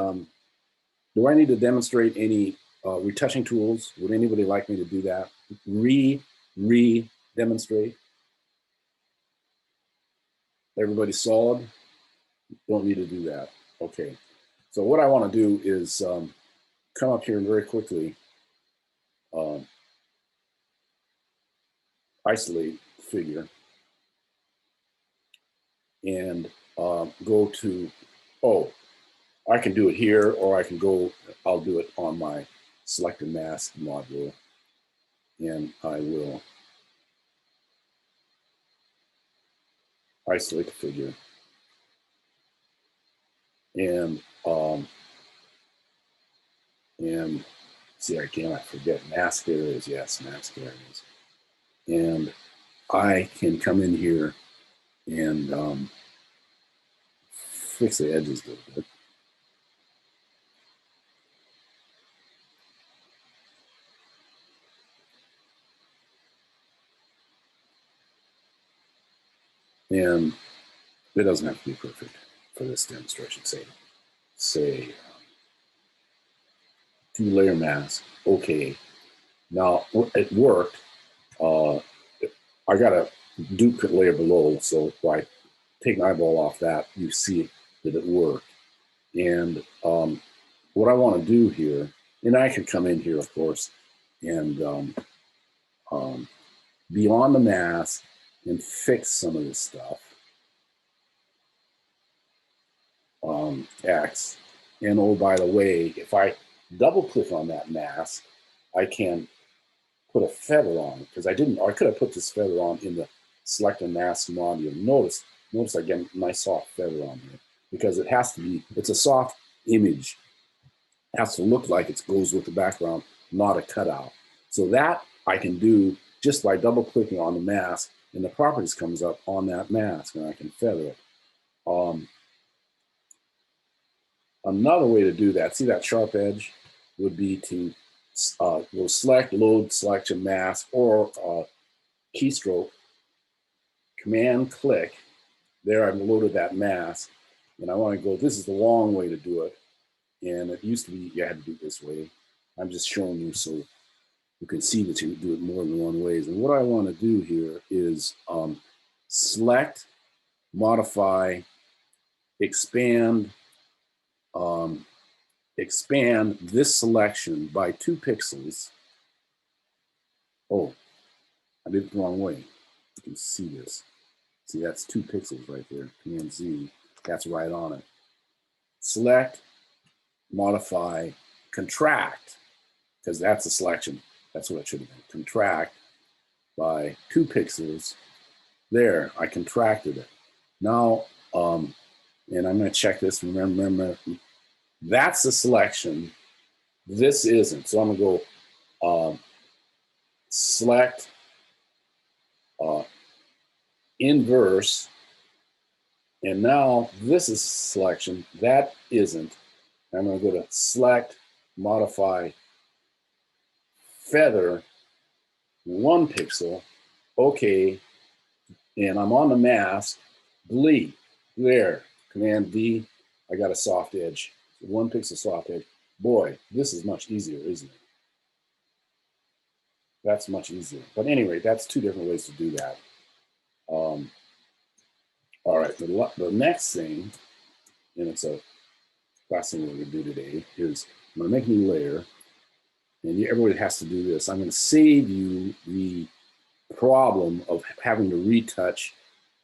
[SPEAKER 1] retouching tools? Would anybody like me to do that? Demonstrate? Everybody solid? Don't need to do that. Okay. So what I want to do is come up here and very quickly isolate figure and go to, I can do it here, or I can go, I'll do it on my select and mask module, and I will isolate the figure. And see, I forget mask areas. Yes, mask areas. And I can come in here and fix the edges a little bit. And it doesn't have to be perfect for this demonstration. Say 2-layer mask. Okay. Now it worked. I got a duplicate layer below, so by taking eyeball off that, you see that it worked. And what I want to do here, and I could come in here, of course, and be on the mask and fix some of this stuff. X. And oh, by the way, if I double click on that mask, I can put a feather on it, because I could have put this feather on in the select a mask module. Notice I get a nice soft feather on here, because it has to be, it's a soft image. It has to look like it goes with the background, not a cutout. So that I can do just by double clicking on the mask, and the properties comes up on that mask, and I can feather it. Another way to do that, see that sharp edge, would be to go select, load, selection, mask, or keystroke, command click. There I've loaded that mask, and I want to go, this is the long way to do it. And it used to be you had to do it this way. I'm just showing you so you can see that you do it more than one ways. And what I want to do here is select, modify, expand, expand this selection by 2 pixels. Oh, I did it the wrong way. You can see this. See, that's 2 pixels right there. Command Z, that's right on it. Select, modify, contract, because that's a selection. That's what it should have been. Contract by 2 pixels. There, I contracted it. Now, and I'm going to check this. Remember, that's the selection. This isn't. So I'm going to go select inverse. And now this is selection. That isn't. I'm going to go to select, modify, feather, 1 pixel. Okay. And I'm on the mask. Delete. There. Command D. I got a soft edge. 1 pixel soft edge. Boy, this is much easier, isn't it? That's much easier. But anyway, that's 2 different ways to do that. All right, the next thing, and it's a last thing we're going to do today, is I'm going to make a new layer. And everybody has to do this. I'm going to save you the problem of having to retouch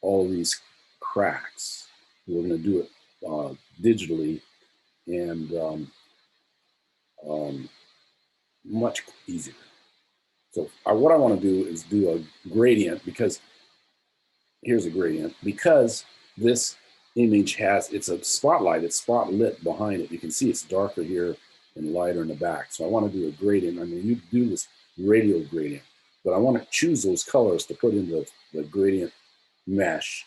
[SPEAKER 1] all these cracks. We're going to do it digitally and much easier. So what I want to do is do a gradient, because here's a gradient. Because this image has, it's a spotlight, it's spotlit behind it. You can see it's darker here and lighter in the back. So I want to do a gradient. I mean, you do this radial gradient, but I want to choose those colors to put in the gradient mesh.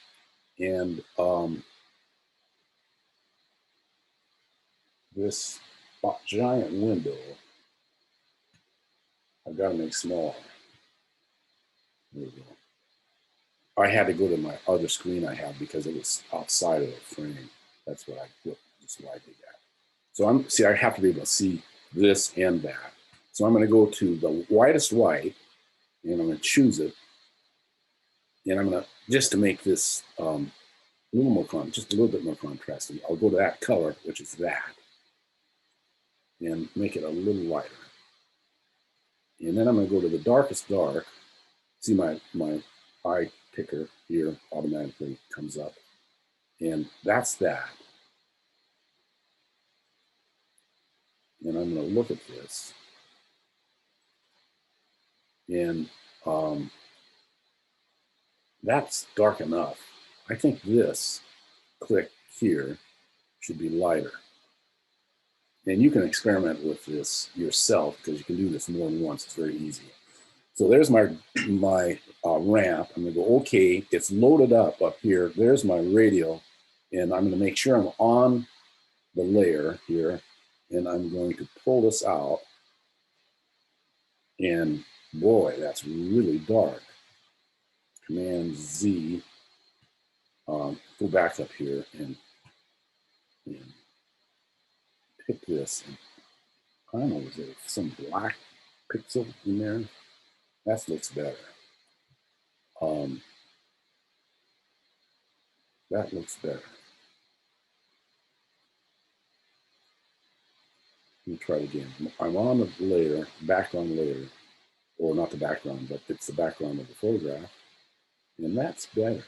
[SPEAKER 1] And this giant window, I've got to make smaller. There we go. I had to go to my other screen I have because it was outside of the frame. That's why I did that. So I have to be able to see this and that. So I'm going to go to the whitest white, and I'm going to choose it. And I'm going to, just to make this just a little bit more contrasting, I'll go to that color, which is that, and make it a little lighter. And then I'm going to go to the darkest dark. See my eye picker here automatically comes up. And that's that. And I'm going to look at this. And that's dark enough. I think this click here should be lighter. And you can experiment with this yourself, because you can do this more than once. It's very easy. So there's my ramp. I'm gonna go, okay, it's loaded up here. There's my radio. And I'm gonna make sure I'm on the layer here. And I'm going to pull this out. And boy, that's really dark. Command Z. Go back up here and pick this. I don't know, is there some black pixel in there? That looks better. That looks better. Let me try it again. I'm on the layer, background layer, or not the background, but it's the background of the photograph, and that's better.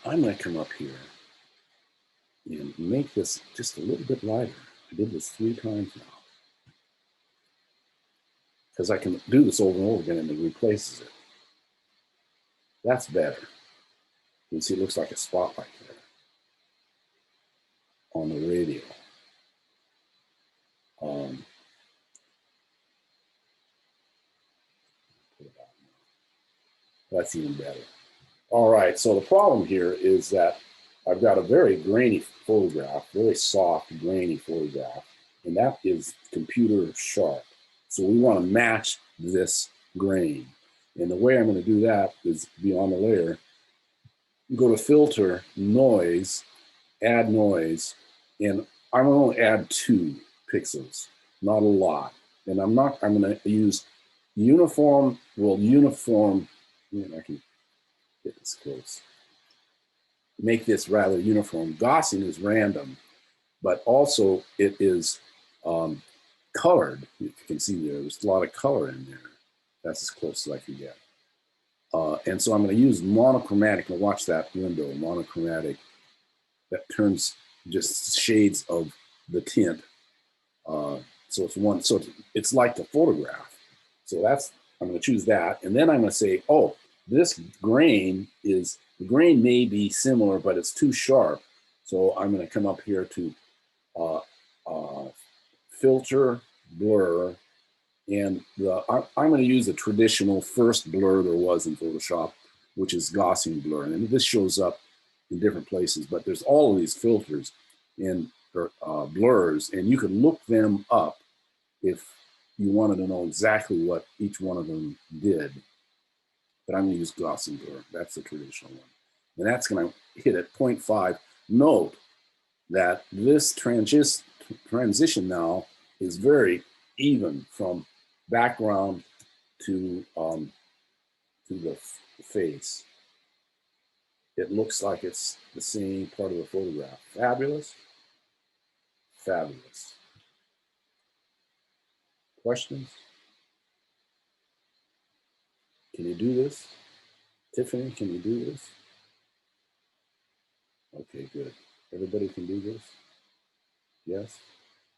[SPEAKER 1] I'm going to come up here and make this just a little bit lighter. I did this 3 times now. Because I can do this over and over again and it replaces it. That's better. You can see it looks like a spotlight there on the radio. That's even better. All right, so the problem here is that I've got a very grainy photograph, very soft, grainy photograph, and that is computer sharp. So we want to match this grain. And the way I'm going to do that is be on the layer, go to filter, noise, add noise, and I'm going to add 2 pixels, not a lot. And I'm going to use uniform, I can get this close. Make this rather uniform. Gaussian is random, but also it is colored. You can see there's a lot of color in there. That's as close as I can get. And so I'm going to use monochromatic. Now watch that window, monochromatic. That turns just shades of the tint. So it's one. So it's like the photograph. So that's, I'm going to choose that, and then I'm going to say, oh, this grain is, the grain may be similar, but it's too sharp. So I'm going to come up here to filter, blur, and I'm going to use the traditional first blur there was in Photoshop, which is Gaussian blur. And this shows up in different places, but there's all of these filters and blurs, and you can look them up if you wanted to know exactly what each one of them did. But I'm going to use Gaussian blur. That's the traditional one. And that's going to hit at 0.5. Note that this transition now is very even from background to the face. It looks like it's the same part of the photograph. Fabulous. Fabulous. Questions? Can you do this? Tiffany, can you do this? Okay, good. Everybody can do this? Yes?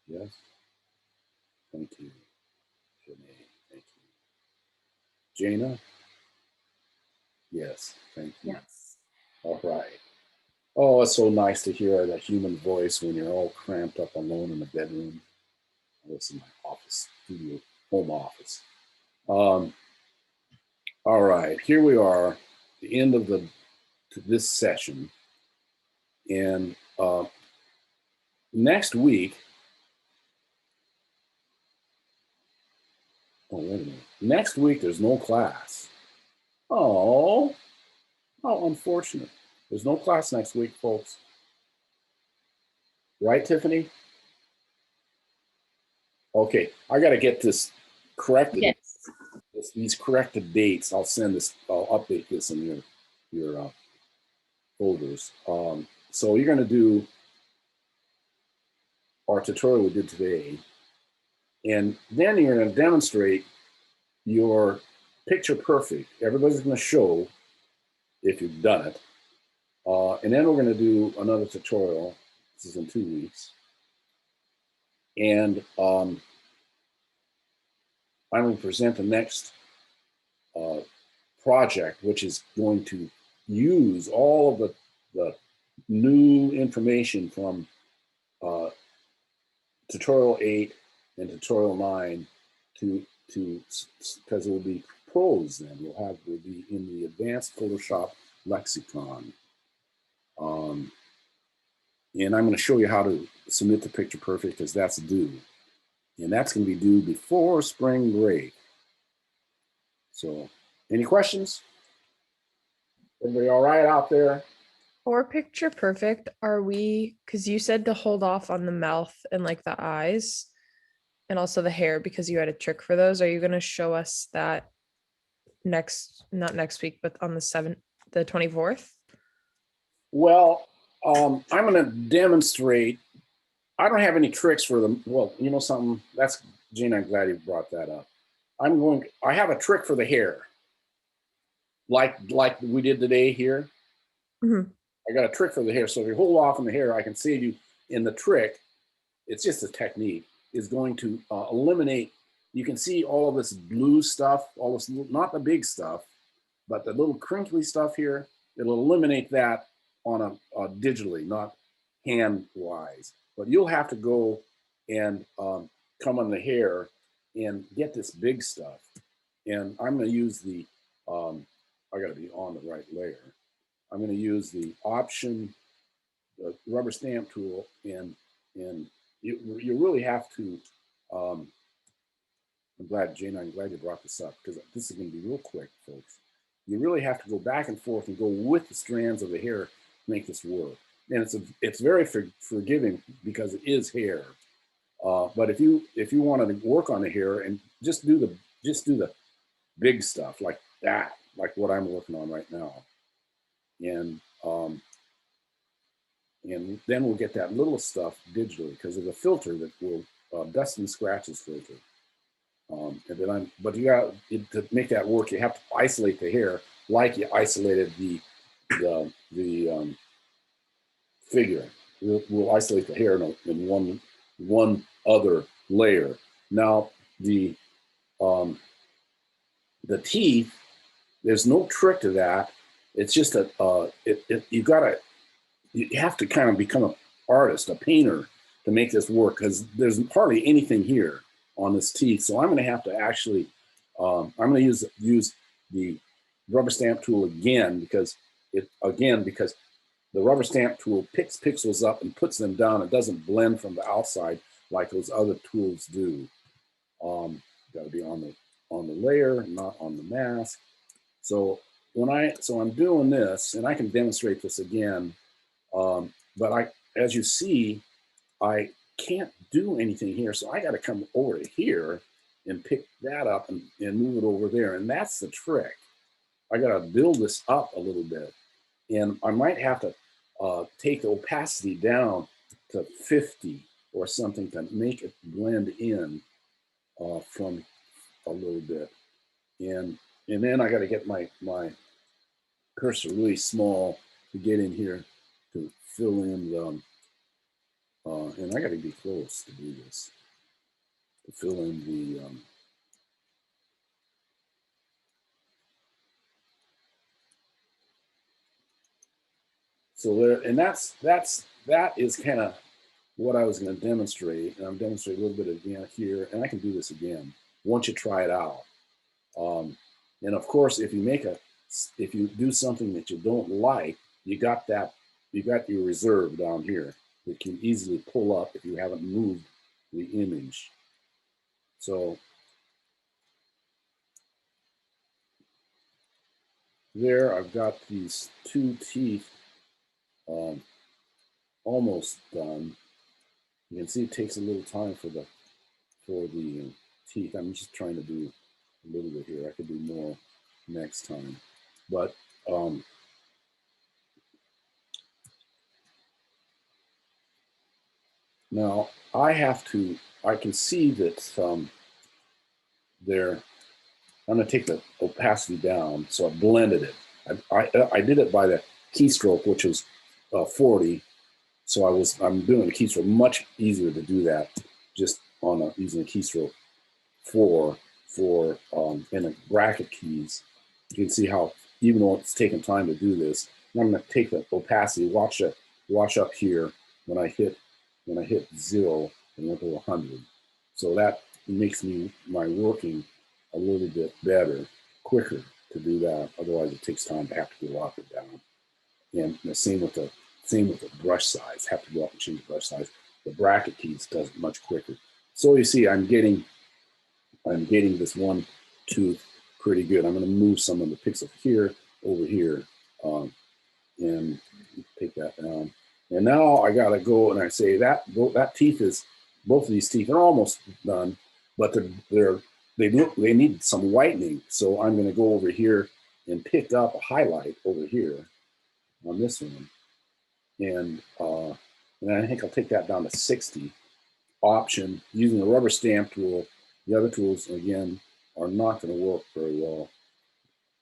[SPEAKER 1] Yes? Thank you. Janae, thank you. Jana? Yes, thank you.
[SPEAKER 12] Yes.
[SPEAKER 1] All right. Oh, it's so nice to hear that human voice when you're all cramped up alone in the bedroom. This is my office, studio, home office. All right, here we are, the end of this session. And next week, oh, wait a minute. Next week, there's no class. Oh, how unfortunate. There's no class next week, folks. Right, Tiffany? Okay, I got to get this corrected.
[SPEAKER 12] Yes.
[SPEAKER 1] These corrected dates. I'll send this. I'll update this in your folders. So you're going to do our tutorial we did today, and then you're going to demonstrate your picture perfect. Everybody's going to show if you've done it, and then we're going to do another tutorial. This is in 2 weeks, and I'm going to present the next project, which is going to use all of the new information from tutorial 8 and tutorial 9 because it will be pros then. Will be in the advanced Photoshop lexicon. And I'm going to show you how to submit the picture perfect because that's due. And that's going to be due before spring break. So, any questions? Everybody all right out there?
[SPEAKER 5] For picture perfect, are we, because you said to hold off on the mouth and like the eyes and also the hair because you had a trick for those. Are you going to show us that not next week, but on the 24th?
[SPEAKER 1] Well, I'm going to demonstrate. I don't have any tricks for them. Well, you know something? That's, Gene, I'm glad you brought that up. I have a trick for the hair. Like we did today here.
[SPEAKER 5] Mm-hmm.
[SPEAKER 1] I got a trick for the hair. So if you hold off on the hair, I can save you in the trick. It's just a technique. Is going to eliminate, you can see all of this blue stuff, all this, not the big stuff, but the little crinkly stuff here. It'll eliminate that on a digitally, not hand-wise. But you'll have to go and come on the hair and get this big stuff. And I'm going to use the, I got to be on the right layer. I'm going to use the option, the rubber stamp tool, and you really have to, I'm glad, Jane, I'm glad you brought this up because this is going to be real quick, folks. You really have to go back and forth and go with the strands of the hair to make this work. And it's very forgiving because it is hair. But if you wanted to work on the hair and just do the big stuff like that, like what I'm working on right now, and then we'll get that little stuff digitally because of the filter that will dust and scratches filter. And then but you got to make that work. You have to isolate the hair like you isolated the figure. We'll isolate the hair in one other layer. Now the teeth, there's no trick to that. It's just you have to kind of become an artist, a painter, to make this work because there's hardly anything here on this teeth. So I'm going to have to actually, I'm going to use the rubber stamp tool again because the rubber stamp tool picks pixels up and puts them down. It doesn't blend from the outside like those other tools do. Got to be on the layer, not on the mask. So I'm doing this, and I can demonstrate this again. But as you see, I can't do anything here. So I got to come over to here and pick that up and move it over there. And that's the trick. I got to build this up a little bit. And I might have to take the opacity down to 50 or something to make it blend in from a little bit. And then I got to get my cursor really small to get in here to fill in the, and I got to be close to do this, to fill in the, so there, and that is kind of what I was going to demonstrate, and I'm demonstrating a little bit again here, and I can do this again once you try it out. And of course, if you do something that you don't like, you got your reserve down here that can easily pull up if you haven't moved the image. So there, I've got these two teeth almost done. You can see it takes a little time for the teeth. I'm just trying to do a little bit here. I could do more next time, but now I can see that there. I'm going to take the opacity down, so I blended it. I did it by the keystroke, which is 40. So I'm doing a keystroke. Much easier to do that just on using a keystroke 4 for and the bracket keys. You can see how, even though it's taking time to do this, I'm going to take the opacity. Watch up here when I hit 0. and went to 100. So that makes my working a little bit better, quicker to do that. Otherwise, it takes time to have to go up and down. And the same with the brush size. Have to go up and change the brush size. The bracket keys does it much quicker. So you see, I'm getting this one tooth pretty good. I'm going to move some of the pixel here over here, and take that down. And now I got to go and I say that teeth is, both of these teeth are almost done, but they need some whitening. So I'm going to go over here and pick up a highlight over here on this one, and I think I'll take that down to 60. Option using the rubber stamp tool. The other tools again are not going to work very well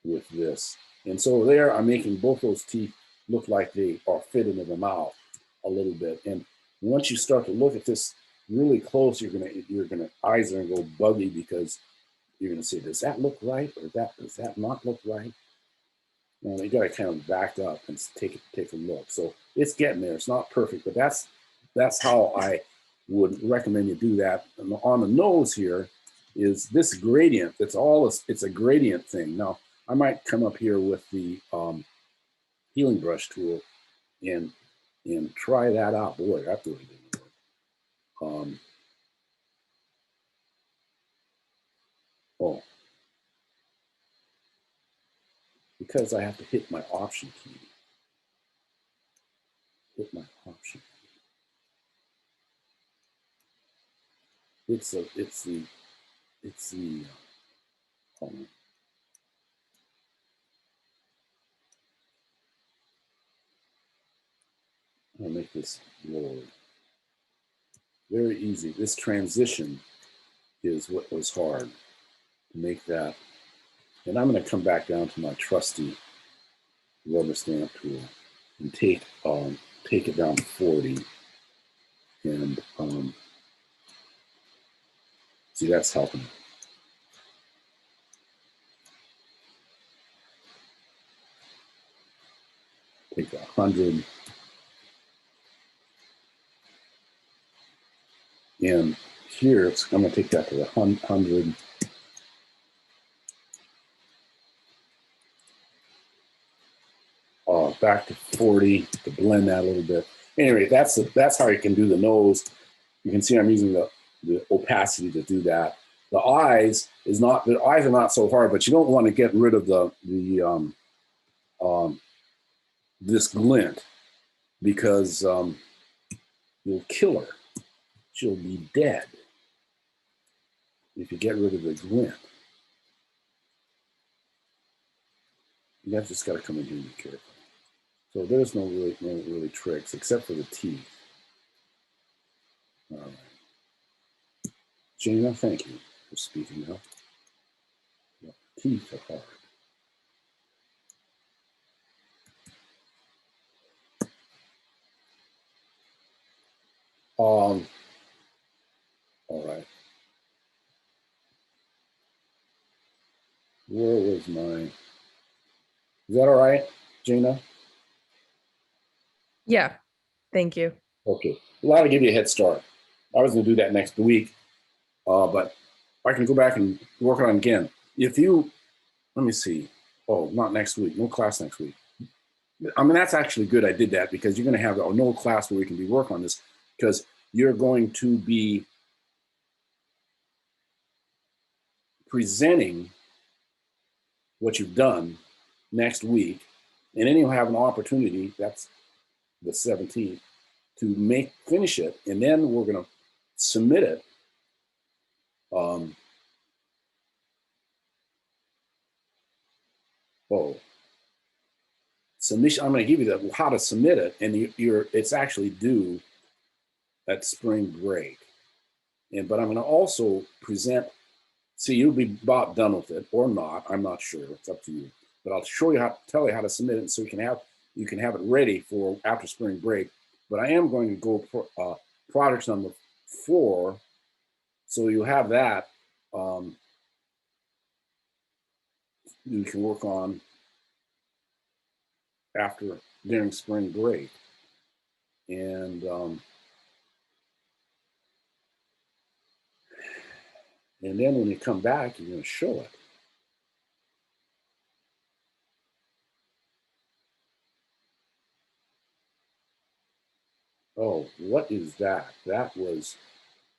[SPEAKER 1] with this. And so there, I'm making both those teeth look like they are fit into the mouth a little bit. And once you start to look at this really close, you're gonna eyes are gonna go buggy, because you're gonna say, does that look right, or does that not look right? Well, you gotta kind of back up and take a look. So it's getting there. It's not perfect, but that's how I would recommend you do that. And on the nose here is this gradient. It's a gradient thing. Now I might come up here with the healing brush tool and try that out. Boy, that really didn't work. Because I have to hit my option key. Hit my option key. It's the I'll make this lower. Very easy. This transition is what was hard to make that. And I'm going to come back down to my trusty rubber stamp tool and take it down to 40. And see, that's helping. Take 100. And here, I'm going to take that to the 100. Back to 40 to blend that a little bit. Anyway, that's how you can do the nose. You can see I'm using the opacity to do that. The eyes are not so hard, but you don't want to get rid of this glint, because you'll kill her. She'll be dead if you get rid of the glint. You just got to come in here and be careful. So there's no really tricks except for the teeth. All right. Gina, thank you for speaking up. The teeth are hard. All right. Where was my? Is that all right, Gina?
[SPEAKER 5] Yeah, thank you.
[SPEAKER 1] Okay, well, that'll give you a head start. I was going to do that next week, but I can go back and work on it again. Let me see. Oh, not next week. No class next week. I mean, that's actually good I did that, because you're going to have no class where we can be working on this, because you're going to be presenting what you've done next week, and then you'll have an opportunity, that's the 17th, to finish it, and then we're going to submit it. Submission. I'm going to give you how to submit it, and it's actually due at spring break. But I'm going to also present. See, you'll be about done with it or not. I'm not sure. It's up to you. But I'll show you tell you how to submit it, so you can have it ready for after spring break. But I am going to go for projects number 4, so you have that. You can work on during spring break, and And then when you come back, you're going to show it. Oh, what is that? That was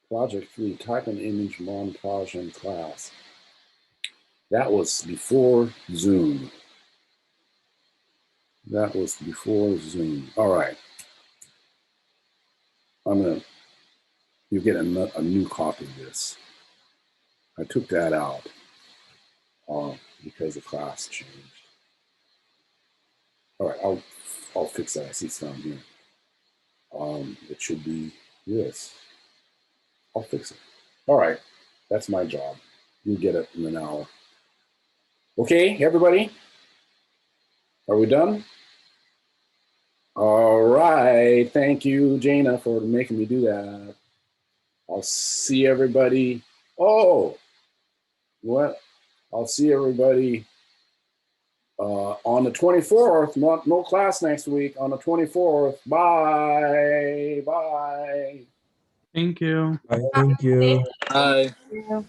[SPEAKER 1] Project 3, type an image montage in class. That was before Zoom. That was before Zoom. All right. You get a new copy of this. I took that out because the class changed. All right, I'll fix that. I see it's down here. It should be this. I'll fix it. All right, that's my job. You get it in an hour. Okay, everybody? Are we done? All right, thank you, Jana, for making me do that. I'll see everybody. Oh, what? I'll see everybody on the 24th. No class next week. On the 24th. Bye. Bye.
[SPEAKER 3] Thank you.
[SPEAKER 6] Thank you.
[SPEAKER 2] Bye.
[SPEAKER 5] Yeah.